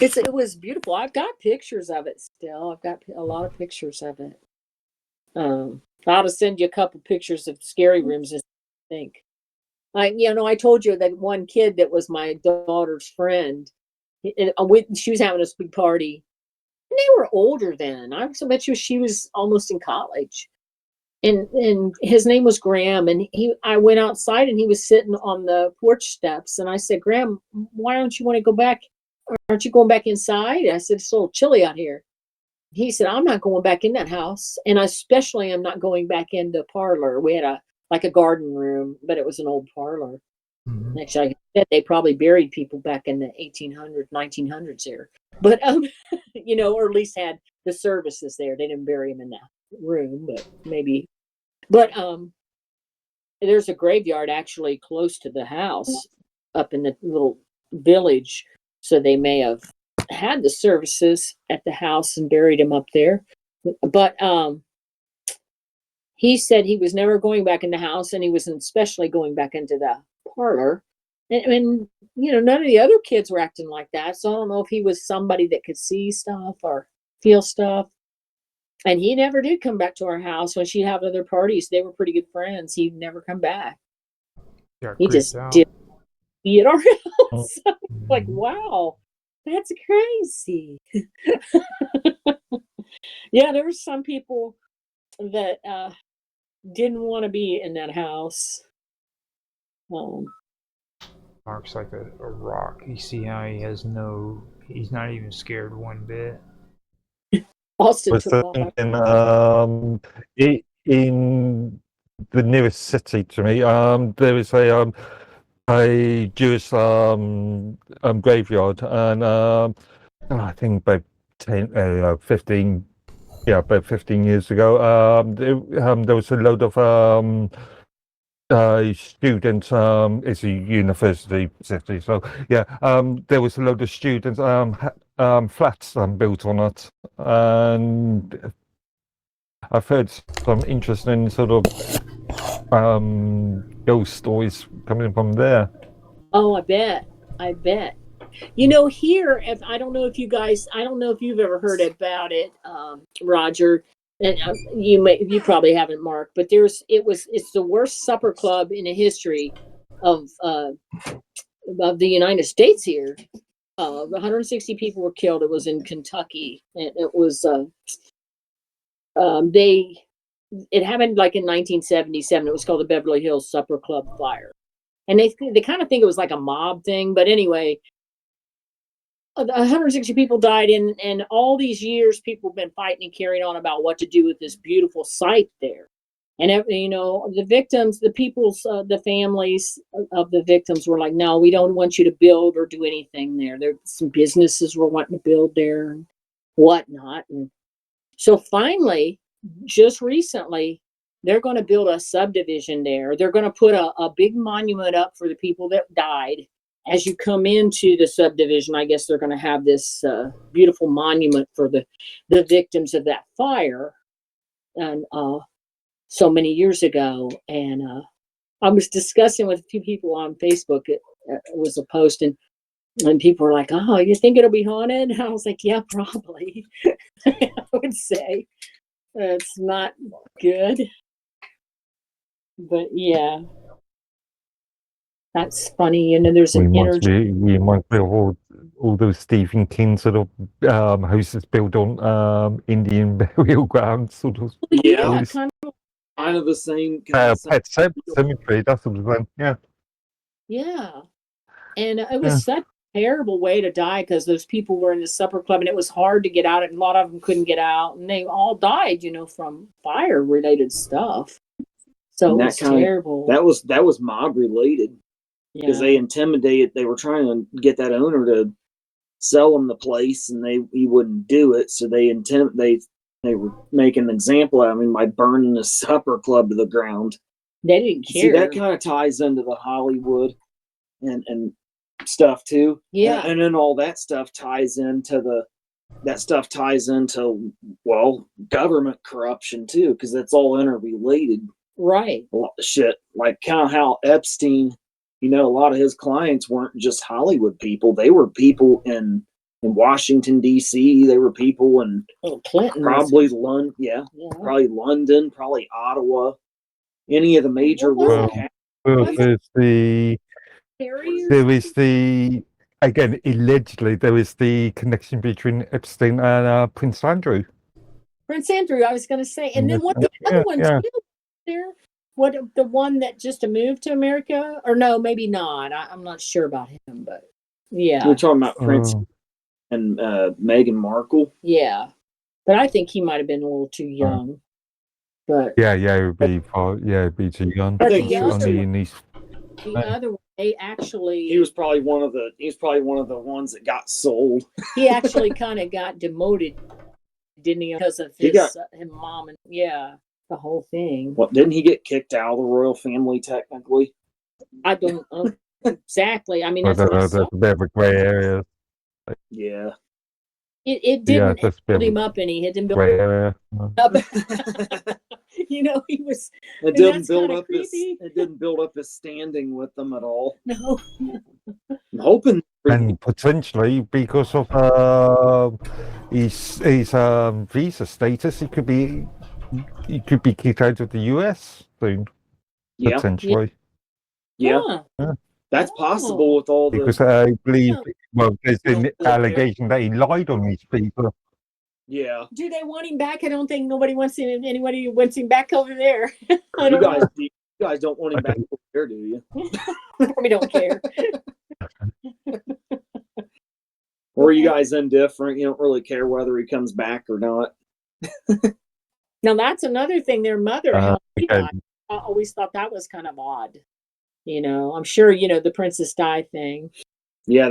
It was beautiful. I've got pictures of it still. I've got a lot of pictures of it. I ought to send you a couple pictures of scary rooms. I think. I told you that one kid that was my daughter's friend. She was having a big party, and they were older then. I bet you she was almost in college. and his name was Graham, and I went outside and he was sitting on the porch steps, and I said, Graham, why don't you want to go back? Aren't you going back inside? I said, it's a little chilly out here. He said, I'm not going back in that house, and I especially am not going back in the parlor. We had a garden room, but it was an old parlor. Mm-hmm. Actually, I bet they probably buried people back in the 1800s, 1900s here. But, or at least had the services there. They didn't bury them in that room, but maybe. But there's a graveyard actually close to the house up in the little village. So they may have had the services at the house and buried him up there. But he said he was never going back in the house, and he was especially going back into the parlor. And none of the other kids were acting like that. So I don't know if he was somebody that could see stuff or feel stuff. And he never did come back to our house when she'd have other parties. They were pretty good friends. He'd never come back. He just did be at our house. Like, wow, that's crazy. Yeah, there were some people that didn't want to be in that house. Mark's like a rock. You see how he's not even scared one bit. Austin was in the nearest city to me. There is a Jewish graveyard, and I think about 15 years ago, there was a load of students. It's a university city, so yeah. There was a load of students. Flats built on it, and I've heard some interesting sort of ghost stories coming from there. Oh, I bet. Here, I don't know if you've ever heard about it, Roger, and you probably haven't, Mark, but it's the worst supper club in the history of the United States here. 160 people were killed. It was in Kentucky, and it was it happened like in 1977. It was called the Beverly Hills Supper Club Fire, and they kind of think it was like a mob thing. But anyway, 160 people died, and all these years people have been fighting and carrying on about what to do with this beautiful site there. And the victims, the families of the victims were like, no, we don't want you to build or do anything there. There some businesses were wanting to build there and whatnot. And so finally, just recently, they're going to build a subdivision there. They're going to put a big monument up for the people that died. As you come into the subdivision, I guess they're going to have this beautiful monument for the victims of that fire. And so many years ago, and I was discussing with a few people on Facebook. It was a post, and people were like, "Oh, you think it'll be haunted?" And I was like, "Yeah, probably." I would say it's not good, but yeah, that's funny. There's an energy. We might be all those Stephen King sort of houses built on Indian burial grounds, sort of. Yeah, kind of the same. Pet cemetery, that sort of thing. Yeah. Yeah, and it was such a terrible way to die because those people were in the supper club, and it was hard to get out. And a lot of them couldn't get out, and they all died, from fire-related stuff. So it was terrible. That was mob related because they intimidated. They were trying to get that owner to sell them the place, and he wouldn't do it. So they were making an example out of him by burning the supper club to the ground. They didn't care. See, that kind of ties into the Hollywood and stuff too. Yeah. And then all that stuff ties into government corruption too, because that's all interrelated. Right. A lot of shit. Like kind of how Epstein, a lot of his clients weren't just Hollywood people. They were people in Washington, D.C. They were people in Clinton, probably London, probably London, probably Ottawa, any of the major world. Again, allegedly, there is the connection between Epstein and Prince Andrew. Prince Andrew, I was going to say. And then what the other one, too, there? What, the one that just moved to America? Or no, maybe not. I'm not sure about him, but yeah. We're talking about Prince and Meghan Markle. Yeah, but I think he might have been a little too young. But yeah, it'd be too young. But think the only in these. other one, they actually. He was probably one of the ones that got sold. He actually kind of got demoted, didn't he? Because of his mom and the whole thing. Well, didn't he get kicked out of the royal family technically? I don't know exactly. I mean, That's a bit of a grey area. Yeah. It didn't build him up any. It didn't build him up. He was. It didn't build up his standing with them at all. No. I'm hoping. And potentially because of his visa status, he could be kicked out of the US soon. Yeah. Potentially. Yeah. That's possible with all the. Because I believe, there's an allegation that he lied on these people. Yeah. Do they want him back? I don't think anybody wants him back over there. You guys don't want him back over there, do you? We don't care. Or are you guys indifferent? You don't really care whether he comes back or not. Now that's another thing. Their mother, how he died. I always thought that was kind of odd. I'm sure the Princess Di thing. Yeah,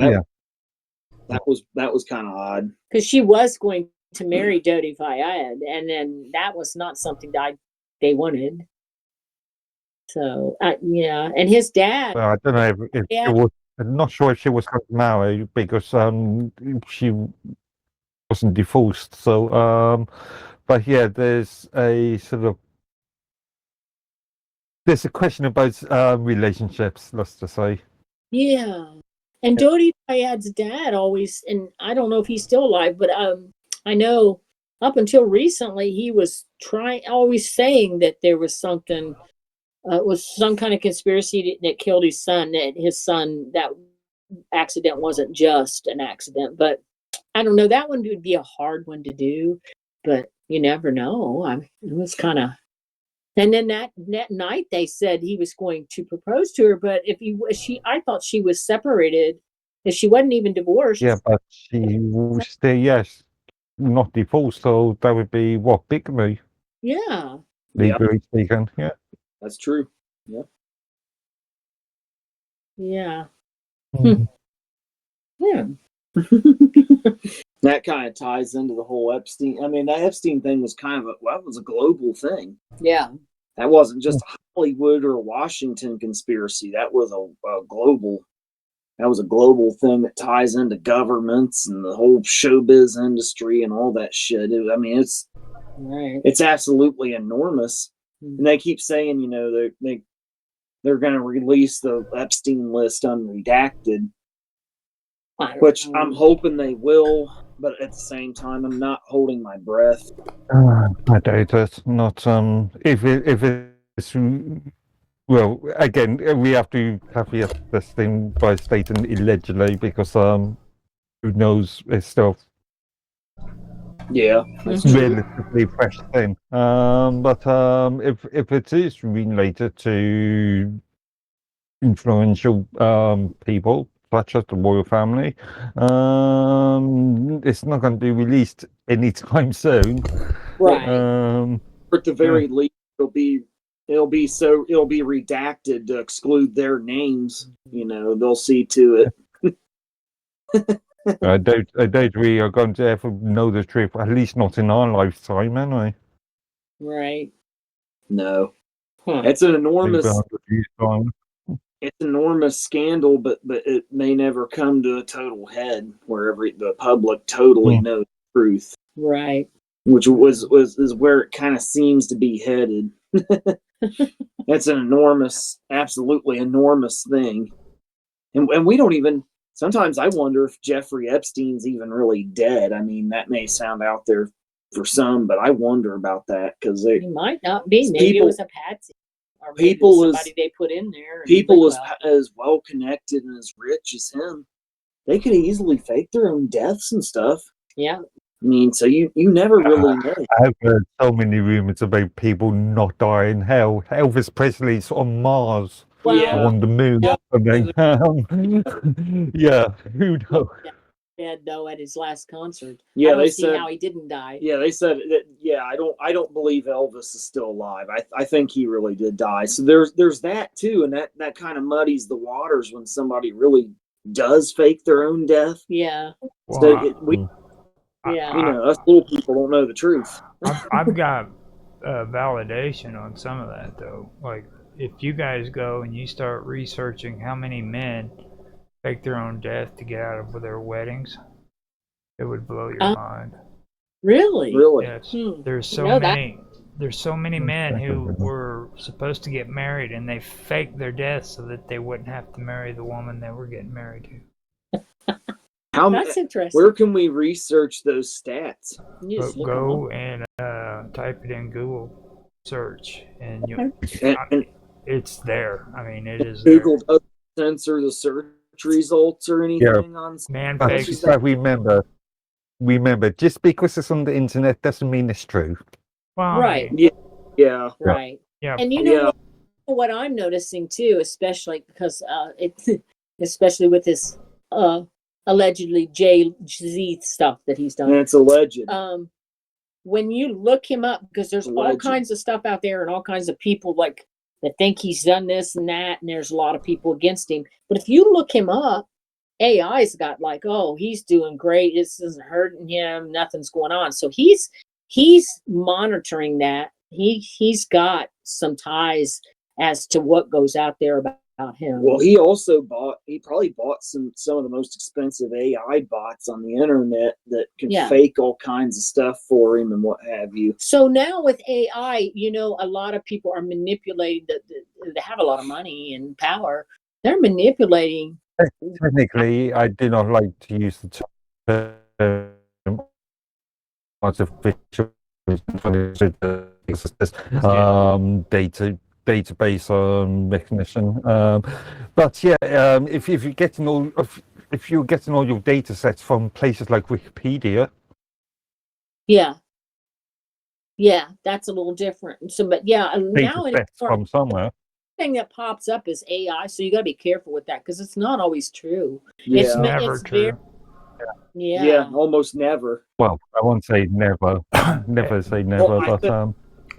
that was kind of odd. Because she was going to marry Dodi Fayed, and then that was not something that they wanted. So and his dad. Well, I don't know if it was. I'm not sure if she was going to marry because she wasn't divorced. So, but yeah, there's a question about relationships. Let's just say. Yeah, and Dodi Fayed's dad always, and I don't know if he's still alive, but I know up until recently he was always saying that there was something. It was some kind of conspiracy that killed his son. That accident wasn't just an accident, but I don't know. That one would be a hard one to do, but you never know. It was kind of. And then that night they said he was going to propose to her, but I thought she was separated, and she wasn't even divorced. Yeah, but she was still not divorced, so that would be what, bigamy? Yeah. Legally speaking, yeah. That's true. Yeah. Yeah. Yeah. That kind of ties into the whole Epstein. I mean, that Epstein thing was was a global thing. Yeah. That wasn't just a Hollywood or a Washington conspiracy. That was a global thing that ties into governments and the whole showbiz industry and all that shit. It's absolutely enormous. And they keep saying, they're going to release the Epstein list unredacted, which I'm hoping they will. But at the same time, I'm not holding my breath. I doubt it. Not if it's well. Again, we have to caveat this thing by stating allegedly because who knows? It's still relatively fresh thing. But if it is related to influential people such as the royal family, it's not going to be released anytime soon. Right. At the very least, it'll be redacted to exclude their names. They'll see to it. I doubt we are going to ever know the truth, at least not in our lifetime, anyway. Right. No. It's an enormous. It's an enormous scandal, but it may never come to a total head where the public totally knows the truth. Right. Which is where it kind of seems to be headed. It's an absolutely enormous thing. And we don't even, sometimes I wonder if Jeffrey Epstein's even really dead. I mean, that may sound out there for some, but I wonder about that because he might not be. Maybe it was a patsy. Or somebody they put in there. People as well connected and as rich as him, they could easily fake their own deaths and stuff. Yeah. mean, so you never really know. I've heard so many rumors about people not dying. Hell, Elvis Presley's on Mars, Well, on the moon. Yeah. Yeah, who knows? Dead though at his last concert. Yeah, I don't they see said how he didn't die. Yeah, they said that. Yeah, I don't believe Elvis is still alive. I think he really did die. So there's that too, and that kind of muddies the waters when somebody really does fake their own death. Yeah. So Well, Yeah. you know, us little people don't know the truth. I've got validation on some of that though. Like if you guys go and you start researching how many men fake their own death to get out of their weddings, it would blow your mind. Really? Really? Yes. There's so know many. There's so many men who were supposed to get married and they faked their death so that they wouldn't have to marry the woman they were getting married to. That's interesting. Where can we research those stats? You just look Go them up. and type it in Google search, and And it's there. I mean, it is there. Google censor the search results or anything on. Man But fakes. remember, just because it's on the internet doesn't mean it's true. Well, Right. Yeah. Right. Yeah. And you know what I'm noticing too, especially because especially with this allegedly Jay-Z stuff that he's done. And it's alleged. When you look him up, because there's all kinds of stuff out there and all kinds of people like that think he's done this and that, and there's a lot of people against him. But if you look him up, AI's got like, oh, he's doing great. This isn't hurting him. Nothing's going on. So he's monitoring that. He's got some ties as to what goes out there about him. Well, he probably bought some of the most expensive AI bots on the internet that can fake all kinds of stuff for him and what have you. So now with AI, you know, a lot of people are manipulating they have a lot of money and power. They're manipulating. Technically, I do not like to use the term artificial database recognition. But yeah, if you're getting all your data sets from places like Wikipedia, yeah, that's a little different. So, but yeah, now from somewhere. Thing that pops up is AI, so you got to be careful with that because it's not always true. Yeah. It's never true. Yeah, almost never. Well, I won't say never. Never say never, but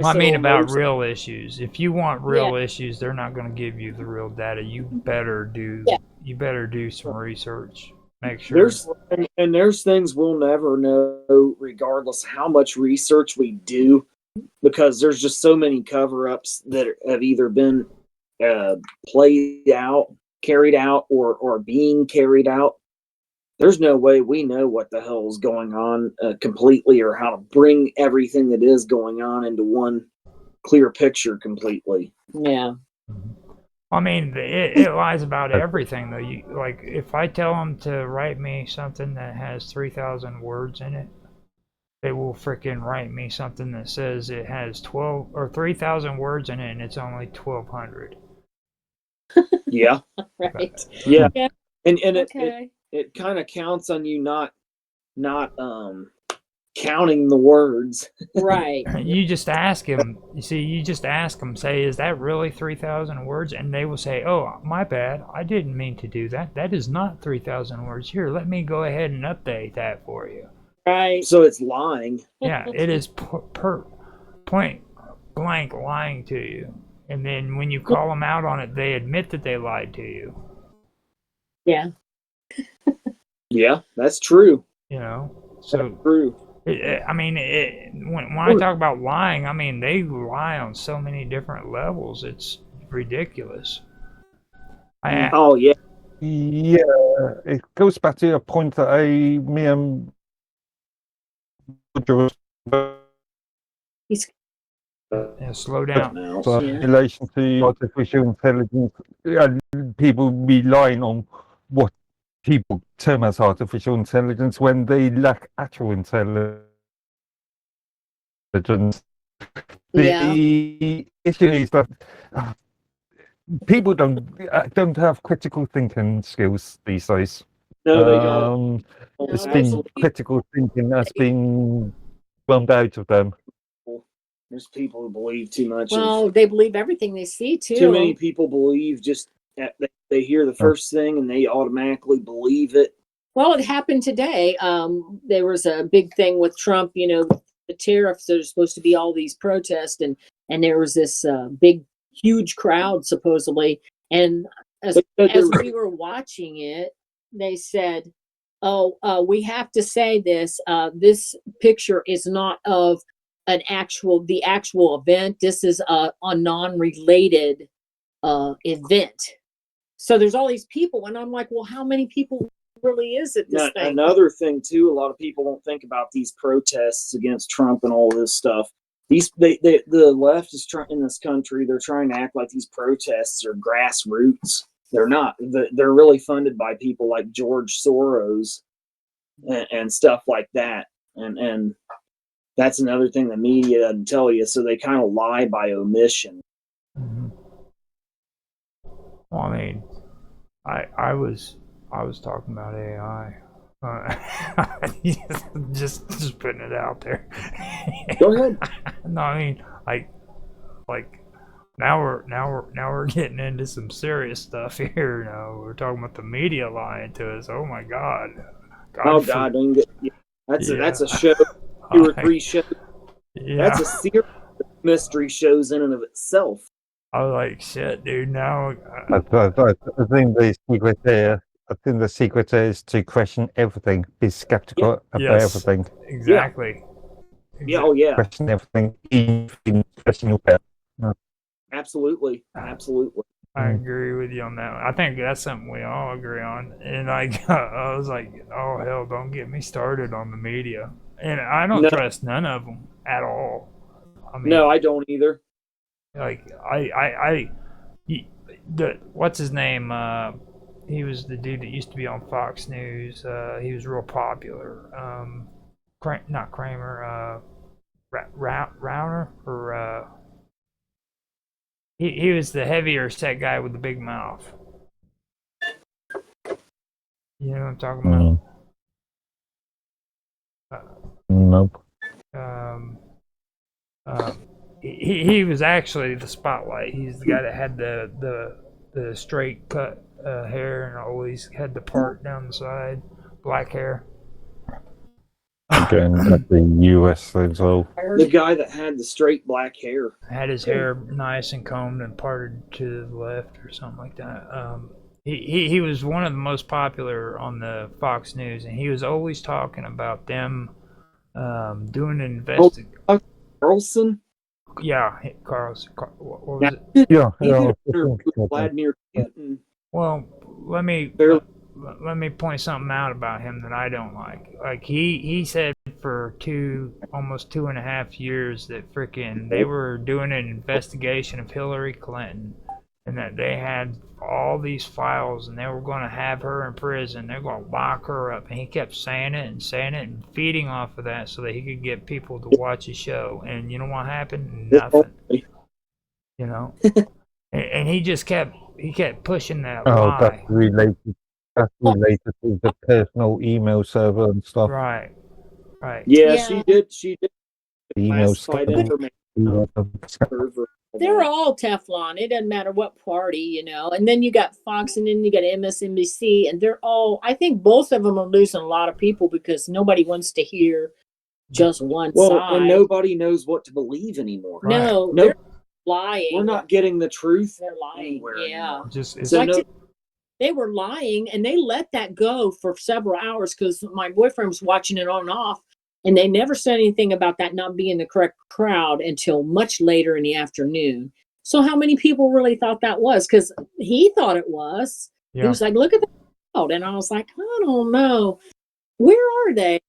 I mean about real issues. If you want real issues, they're not going to give you the real data. You better do some research. Make sure. There's things we'll never know, regardless how much research we do, because there's just so many cover-ups that have either been carried out, or being carried out. There's no way we know what the hell is going on completely, or how to bring everything that is going on into one clear picture completely. Yeah. I mean, it lies about everything, though. Like, if I tell them to write me something that has 3,000 words in it, they will freaking write me something that says it has 12 or 3,000 words in it, and it's only 1,200. Yeah. Right. Yeah. And it kind of counts on you not counting the words. Right. You just ask him. You just ask them. Say, is that really 3,000 words? And they will say, oh, my bad. I didn't mean to do that. That is not 3,000 words. Here, let me go ahead and update that for you. Right. So it's lying. Yeah, it is point blank lying to you. And then when you call them out on it, they admit that they lied to you. Yeah. Yeah, that's true. You know, so that's true. When I talk about lying, I mean they lie on so many different levels. It's ridiculous. Oh yeah, yeah. It goes back to a point that me and slow down. In relation to artificial intelligence, people relying on what people term as artificial intelligence when they lack actual intelligence. The issue is that people don't have critical thinking skills these days. No, they don't. It's been critical thinking that's been bummed out of them. There's people who believe too much. Well, they believe everything they see too. Too many people believe just they hear the first thing and they automatically believe it. Well, it happened today. There was a big thing with Trump, the tariffs. There's supposed to be all these protests, and there was this big, huge crowd supposedly. And as we were watching it, they said, "Oh, we have to say this. This picture is not of the actual event. This is a non-related event." So there's all these people, and I'm like, well, how many people really is it this thing? Another thing too, a lot of people don't think about these protests against Trump and all this stuff. The left is trying in this country. They're trying to act like these protests are grassroots. They're not. They're really funded by people like George Soros and stuff like that. And that's another thing the media doesn't tell you. So they kind of lie by omission. Mm-hmm. Well, I mean, I was talking about AI. Just putting it out there. Go ahead. No, I mean, like now we're getting into some serious stuff here. We're talking about the media lying to us. Oh my God. God, that's a show. 2 or 3 shows. Yeah. That's a series of mystery shows in and of itself. I was like, shit, dude. Now I think the secret there. I think the secret is to question everything, be skeptical about everything. Exactly. Yeah. Oh, yeah. Question everything, even question your pet. Absolutely. I agree with you on that one. I think that's something we all agree on. And I was like, oh, hell, don't get me started on the media. And I don't trust none of them at all. I mean, no, I don't either. Like, what's his name? He was the dude that used to be on Fox News. He was real popular. Not Kramer. Rauner or he was the heavier set guy with the big mouth. You know what I'm talking about? Nope. He was actually the spotlight. He's the guy that had the straight cut hair and always had the part down the side, black hair. Again, at the US as well. The guy that had the straight black hair. Had his hair nice and combed and parted to the left or something like that. He was one of the most popular on the Fox News, and he was always talking about them doing an investigation. Carlson? Yeah, Carlson. What was it? Yeah. Vladimir Putin. Well, let me point something out about him that I don't like. Like he said for almost 2.5 years that they were doing an investigation of Hillary Clinton, and that they had all these files and they were going to have her in prison. They're going to lock her up. And he kept saying it and feeding off of that so that he could get people to watch his show. And you know what happened? Nothing. And he just kept pushing that lie. That's related to the personal email server and stuff. Right. Yeah, she did. Email classified information. They're all Teflon. It doesn't matter what party, And then you got Fox, and then you got MSNBC, and they're all. I think both of them are losing a lot of people because nobody wants to hear just one side. And nobody knows what to believe anymore. No, they're lying. We're not getting the truth. They're lying. Yeah. They were lying, and they let that go for several hours because my boyfriend was watching it on and off. And they never said anything about that not being the correct crowd until much later in the afternoon. So how many people really thought that was? Because he thought it was. Yeah. He was like, look at the crowd. And I was like, I don't know. Where are they?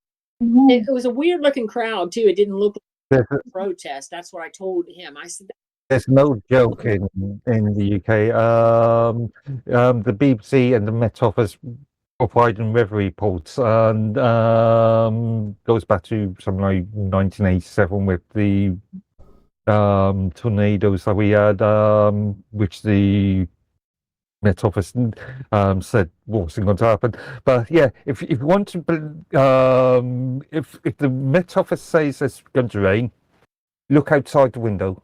Mm-hmm. It was a weird looking crowd, too. It didn't look like a protest. That's what I told him. I said, there's no joke in the UK. The BBC and the Met Office providing weather reports, and goes back to something like 1987 with the tornadoes that we had, which the Met Office said wasn't going to happen. But yeah, if you want to, if the Met Office says it's going to rain, look outside the window.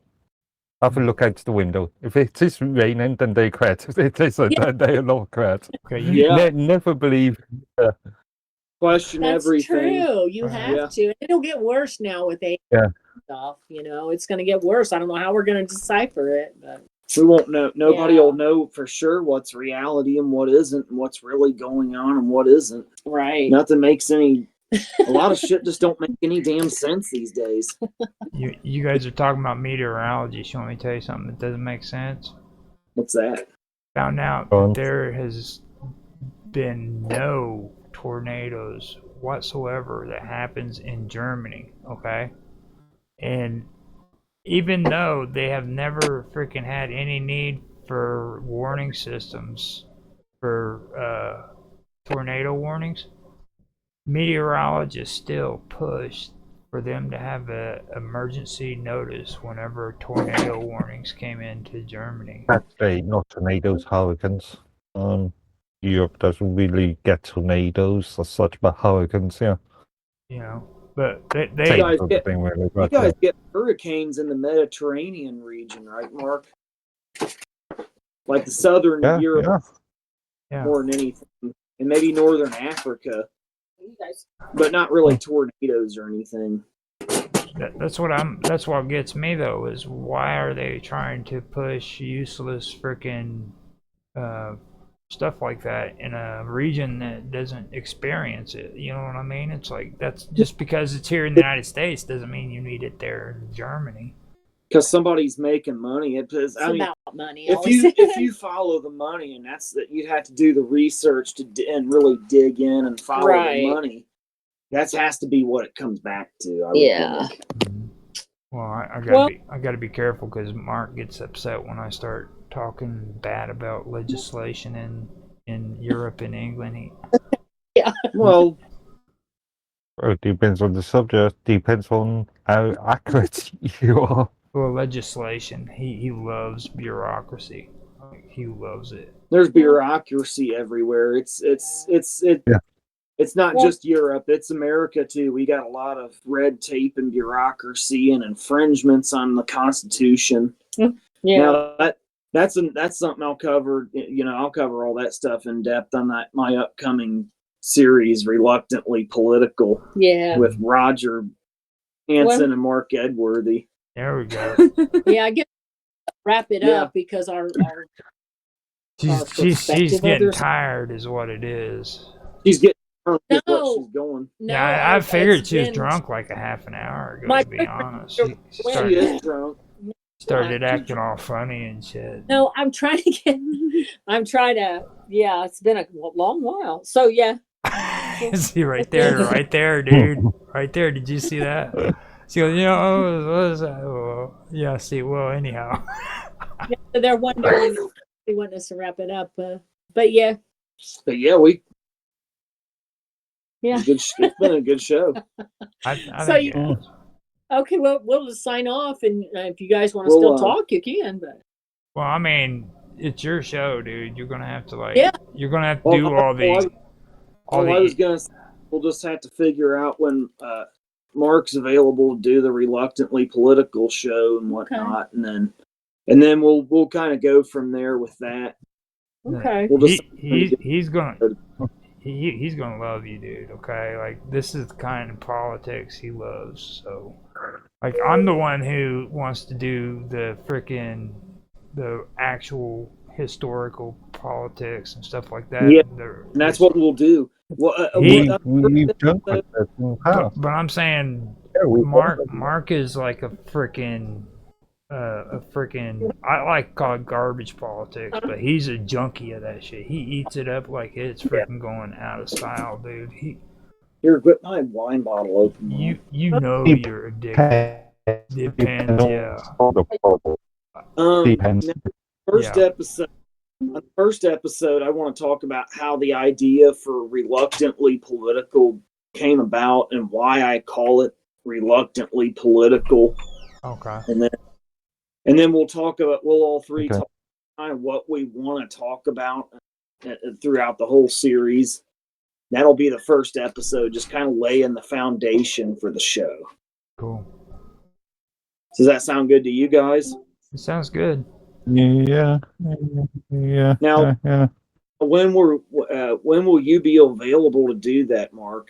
Have a look out the window. If it is raining, then they're correct. If it isn't, then they are not correct. Okay, Never believe. Question That's everything. true. You have to. It'll get worse now with AI stuff. It's going to get worse. I don't know how we're going to decipher it, but we won't know. Nobody will know for sure what's reality and what isn't, and what's really going on and what isn't. Right. Nothing makes any. A lot of shit just don't make any damn sense these days. You guys are talking about meteorology. So let me tell you something that doesn't make sense. What's that? Found out that there has been no tornadoes whatsoever that happens in Germany, okay? And even though they have never freaking had any need for warning systems for tornado warnings, meteorologists still push for them to have a emergency notice whenever tornado warnings came into Germany. Actually, not tornadoes, hurricanes. Europe doesn't really get tornadoes as such, but hurricanes, yeah. But they you guys get hurricanes in the Mediterranean region, right, Mark? Like the southern Europe, more than anything, and maybe northern Africa, but not really tornadoes or anything. That's what gets me though, is why are they trying to push useless freaking stuff like that in a region that doesn't experience it? You know what I mean? It's like, that's just because it's here in the United States doesn't mean you need it there in Germany. Because somebody's making money. It's about money. If you follow the money, and that's that, you'd have to do the research and really dig in and follow the money. That has to be what it comes back to. I would think. Well, I gotta be careful because Mark gets upset when I start talking bad about legislation in Europe and England. Well, it depends on the subject. Depends on how accurate you are. Well, legislation. He loves bureaucracy. He loves it. There's bureaucracy everywhere. It's not just Europe, it's America too. We got a lot of red tape and bureaucracy and infringements on the Constitution. Now that's something I'll cover. I'll cover all that stuff in depth on my upcoming series, Reluctantly Political. With Roger Hansen and Mark Edworthy. There we go. I guess wrap it up because our she's getting tired, is what it is. She's getting drunk. She's going. No, I figured she was drunk like a half an hour ago. To be honest, she is drunk. Started acting all funny and shit. No, it's been a long while. So see right there, dude. Right there. Did you see that? She goes, what is that? Well, anyhow. They're wondering if they want us to wrap it up. But we. It's been a good show. Okay, well, we'll just sign off, and if you guys want to still talk, you can. But well, I mean, it's your show, dude. You're gonna have to you're gonna have to do all the. I was gonna say, we'll just have to figure out when Mark's available to do the Reluctantly Political show and whatnot, and then we'll kind of go from there with that. Okay. We'll just he's gonna love you, dude. Okay, like this is the kind of politics he loves. So, like, I'm the one who wants to do the actual historical politics and stuff like that. Yeah, and that's what we'll do. Well, but I'm saying Mark is like a freaking. I like to call it garbage politics, but he's a junkie of that shit. He eats it up like it's freaking going out of style, dude. Here, get my wine bottle open. You're addicted. Depends, First episode, I want to talk about how the idea for Reluctantly Political came about and why I call it Reluctantly Political. Okay. And then we'll talk about. We'll all three talk kind of what we want to talk about throughout the whole series. That'll be the first episode, just kind of laying the foundation for the show. Cool. Does that sound good to you guys? It sounds good. Yeah. Now, yeah. when will you be available to do that, Mark?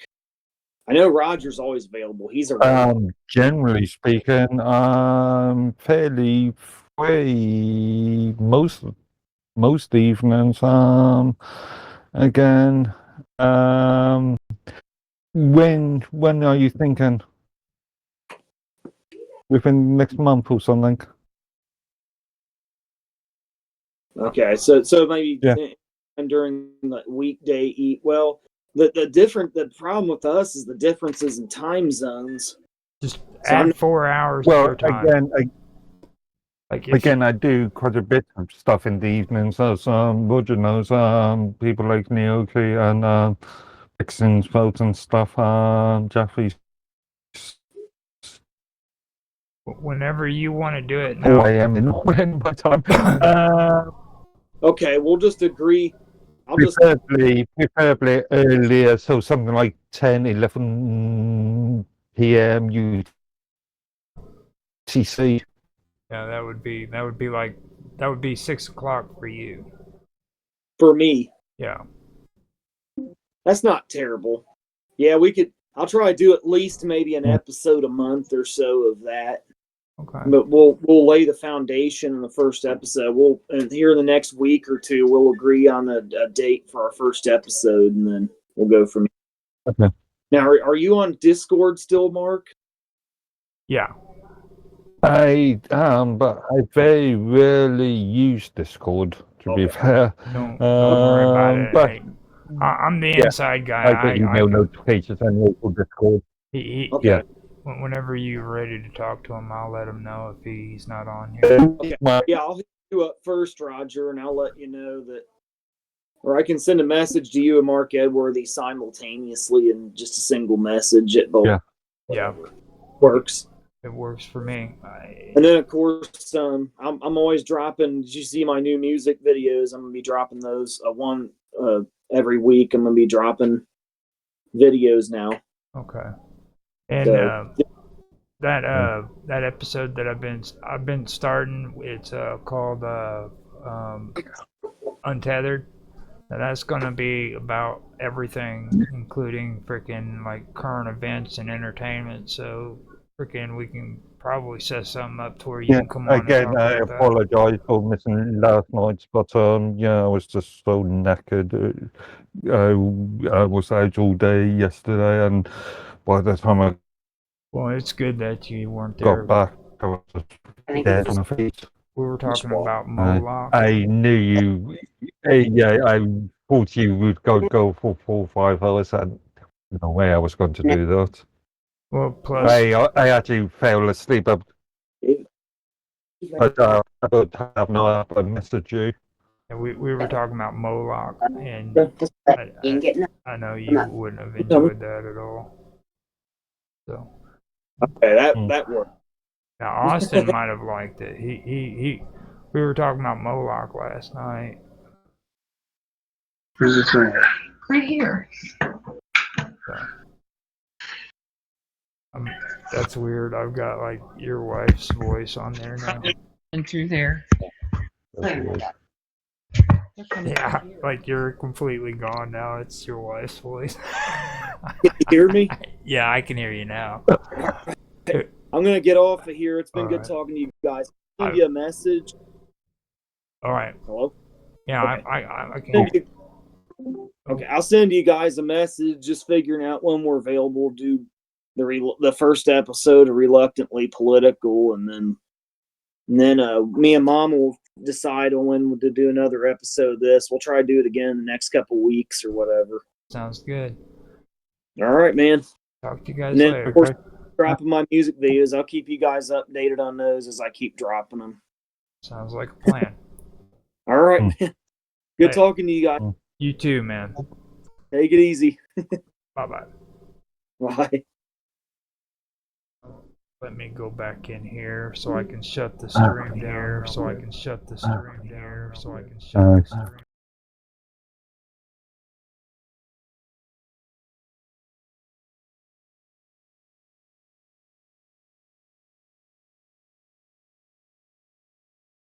I know Roger's always available. He's around. Generally speaking, fairly free most evenings. Again, when are you thinking? Within the next month or something? Okay, so maybe during the weekday well, the problem with us is the differences in time zones. Just add 4 hours to your time. Again, I do quite a bit of stuff in the evenings, as Roger knows. People like Naoki and Dixon's Felt and stuff. Jeffrey's. Whenever you want to do it. Now. 4 a.m. in the morning by time. Okay, we'll just agree. Preferably earlier, so something like 10, 11 p.m. UTC. Yeah, that would be 6 o'clock for you. For me. Yeah. That's not terrible. Yeah, I'll try to do at least maybe an episode a month or so of that. Okay. But we'll lay the foundation in the first episode. And here in the next week or two, we'll agree on a date for our first episode, and then we'll go from there. Okay. Now, are you on Discord still, Mark? Yeah. I am, but I very rarely use Discord, to be fair. Don't worry about it. But I'm the inside guy. I get email notifications anyway for Discord. Okay. Yeah. Whenever you're ready to talk to him, I'll let him know if he's not on here. Okay. Yeah, I'll hit you up first, Roger, and I'll let you know that. Or I can send a message to you and Mark Edworthy simultaneously in just a single message at both. Yeah. Works. It works for me. And then, of course, I'm always dropping. Did you see my new music videos? I'm gonna be dropping those one every week. I'm gonna be dropping videos now. Okay. And that episode that I've been starting, it's called Untethered. And that's gonna be about everything, including freaking like current events and entertainment. So freaking we can probably set something up to where you can come on. Again, I apologize for missing last night's, but I was just so knackered. I was out all day yesterday, and by the time I it's good that you weren't there. Got back, I was just dead on my feet. We were talking about Moloch. I knew you. I thought you would go for 4 or 5 hours, and no way I was going to do that. Well, plus I actually fell asleep. But I don't have no app. I messaged you. And we were talking about Moloch, and I know you wouldn't have enjoyed that at all. So. Okay, that worked. Now Austin might have liked it. We were talking about Moloch last night. Where's this right here? Right here. So, that's weird. I've got like your wife's voice on there now. And through there. Yeah, like you're completely gone now. It's your wife's voice. Can you hear me? Yeah, I can hear you now. I'm gonna get off of here. It's been good talking to you guys. I'll give you a message. All right. Hello? Yeah, okay. I can hear you. Okay, I'll send you guys a message just figuring out when we're available to do the first episode of Reluctantly Political, and then me and Mom will decide on when to do another episode of this. We'll try to do it again in the next couple weeks or whatever. Sounds good. All right, man. Talk to you guys later. Of course, dropping my music videos. I'll keep you guys updated on those as I keep dropping them. Sounds like a plan. All right, man. Good talking to you guys. You too, man. Take it easy. Bye-bye. Bye. Let me go back in here so I can shut the stream here. So I can shut the stream here. So I can shut the stream.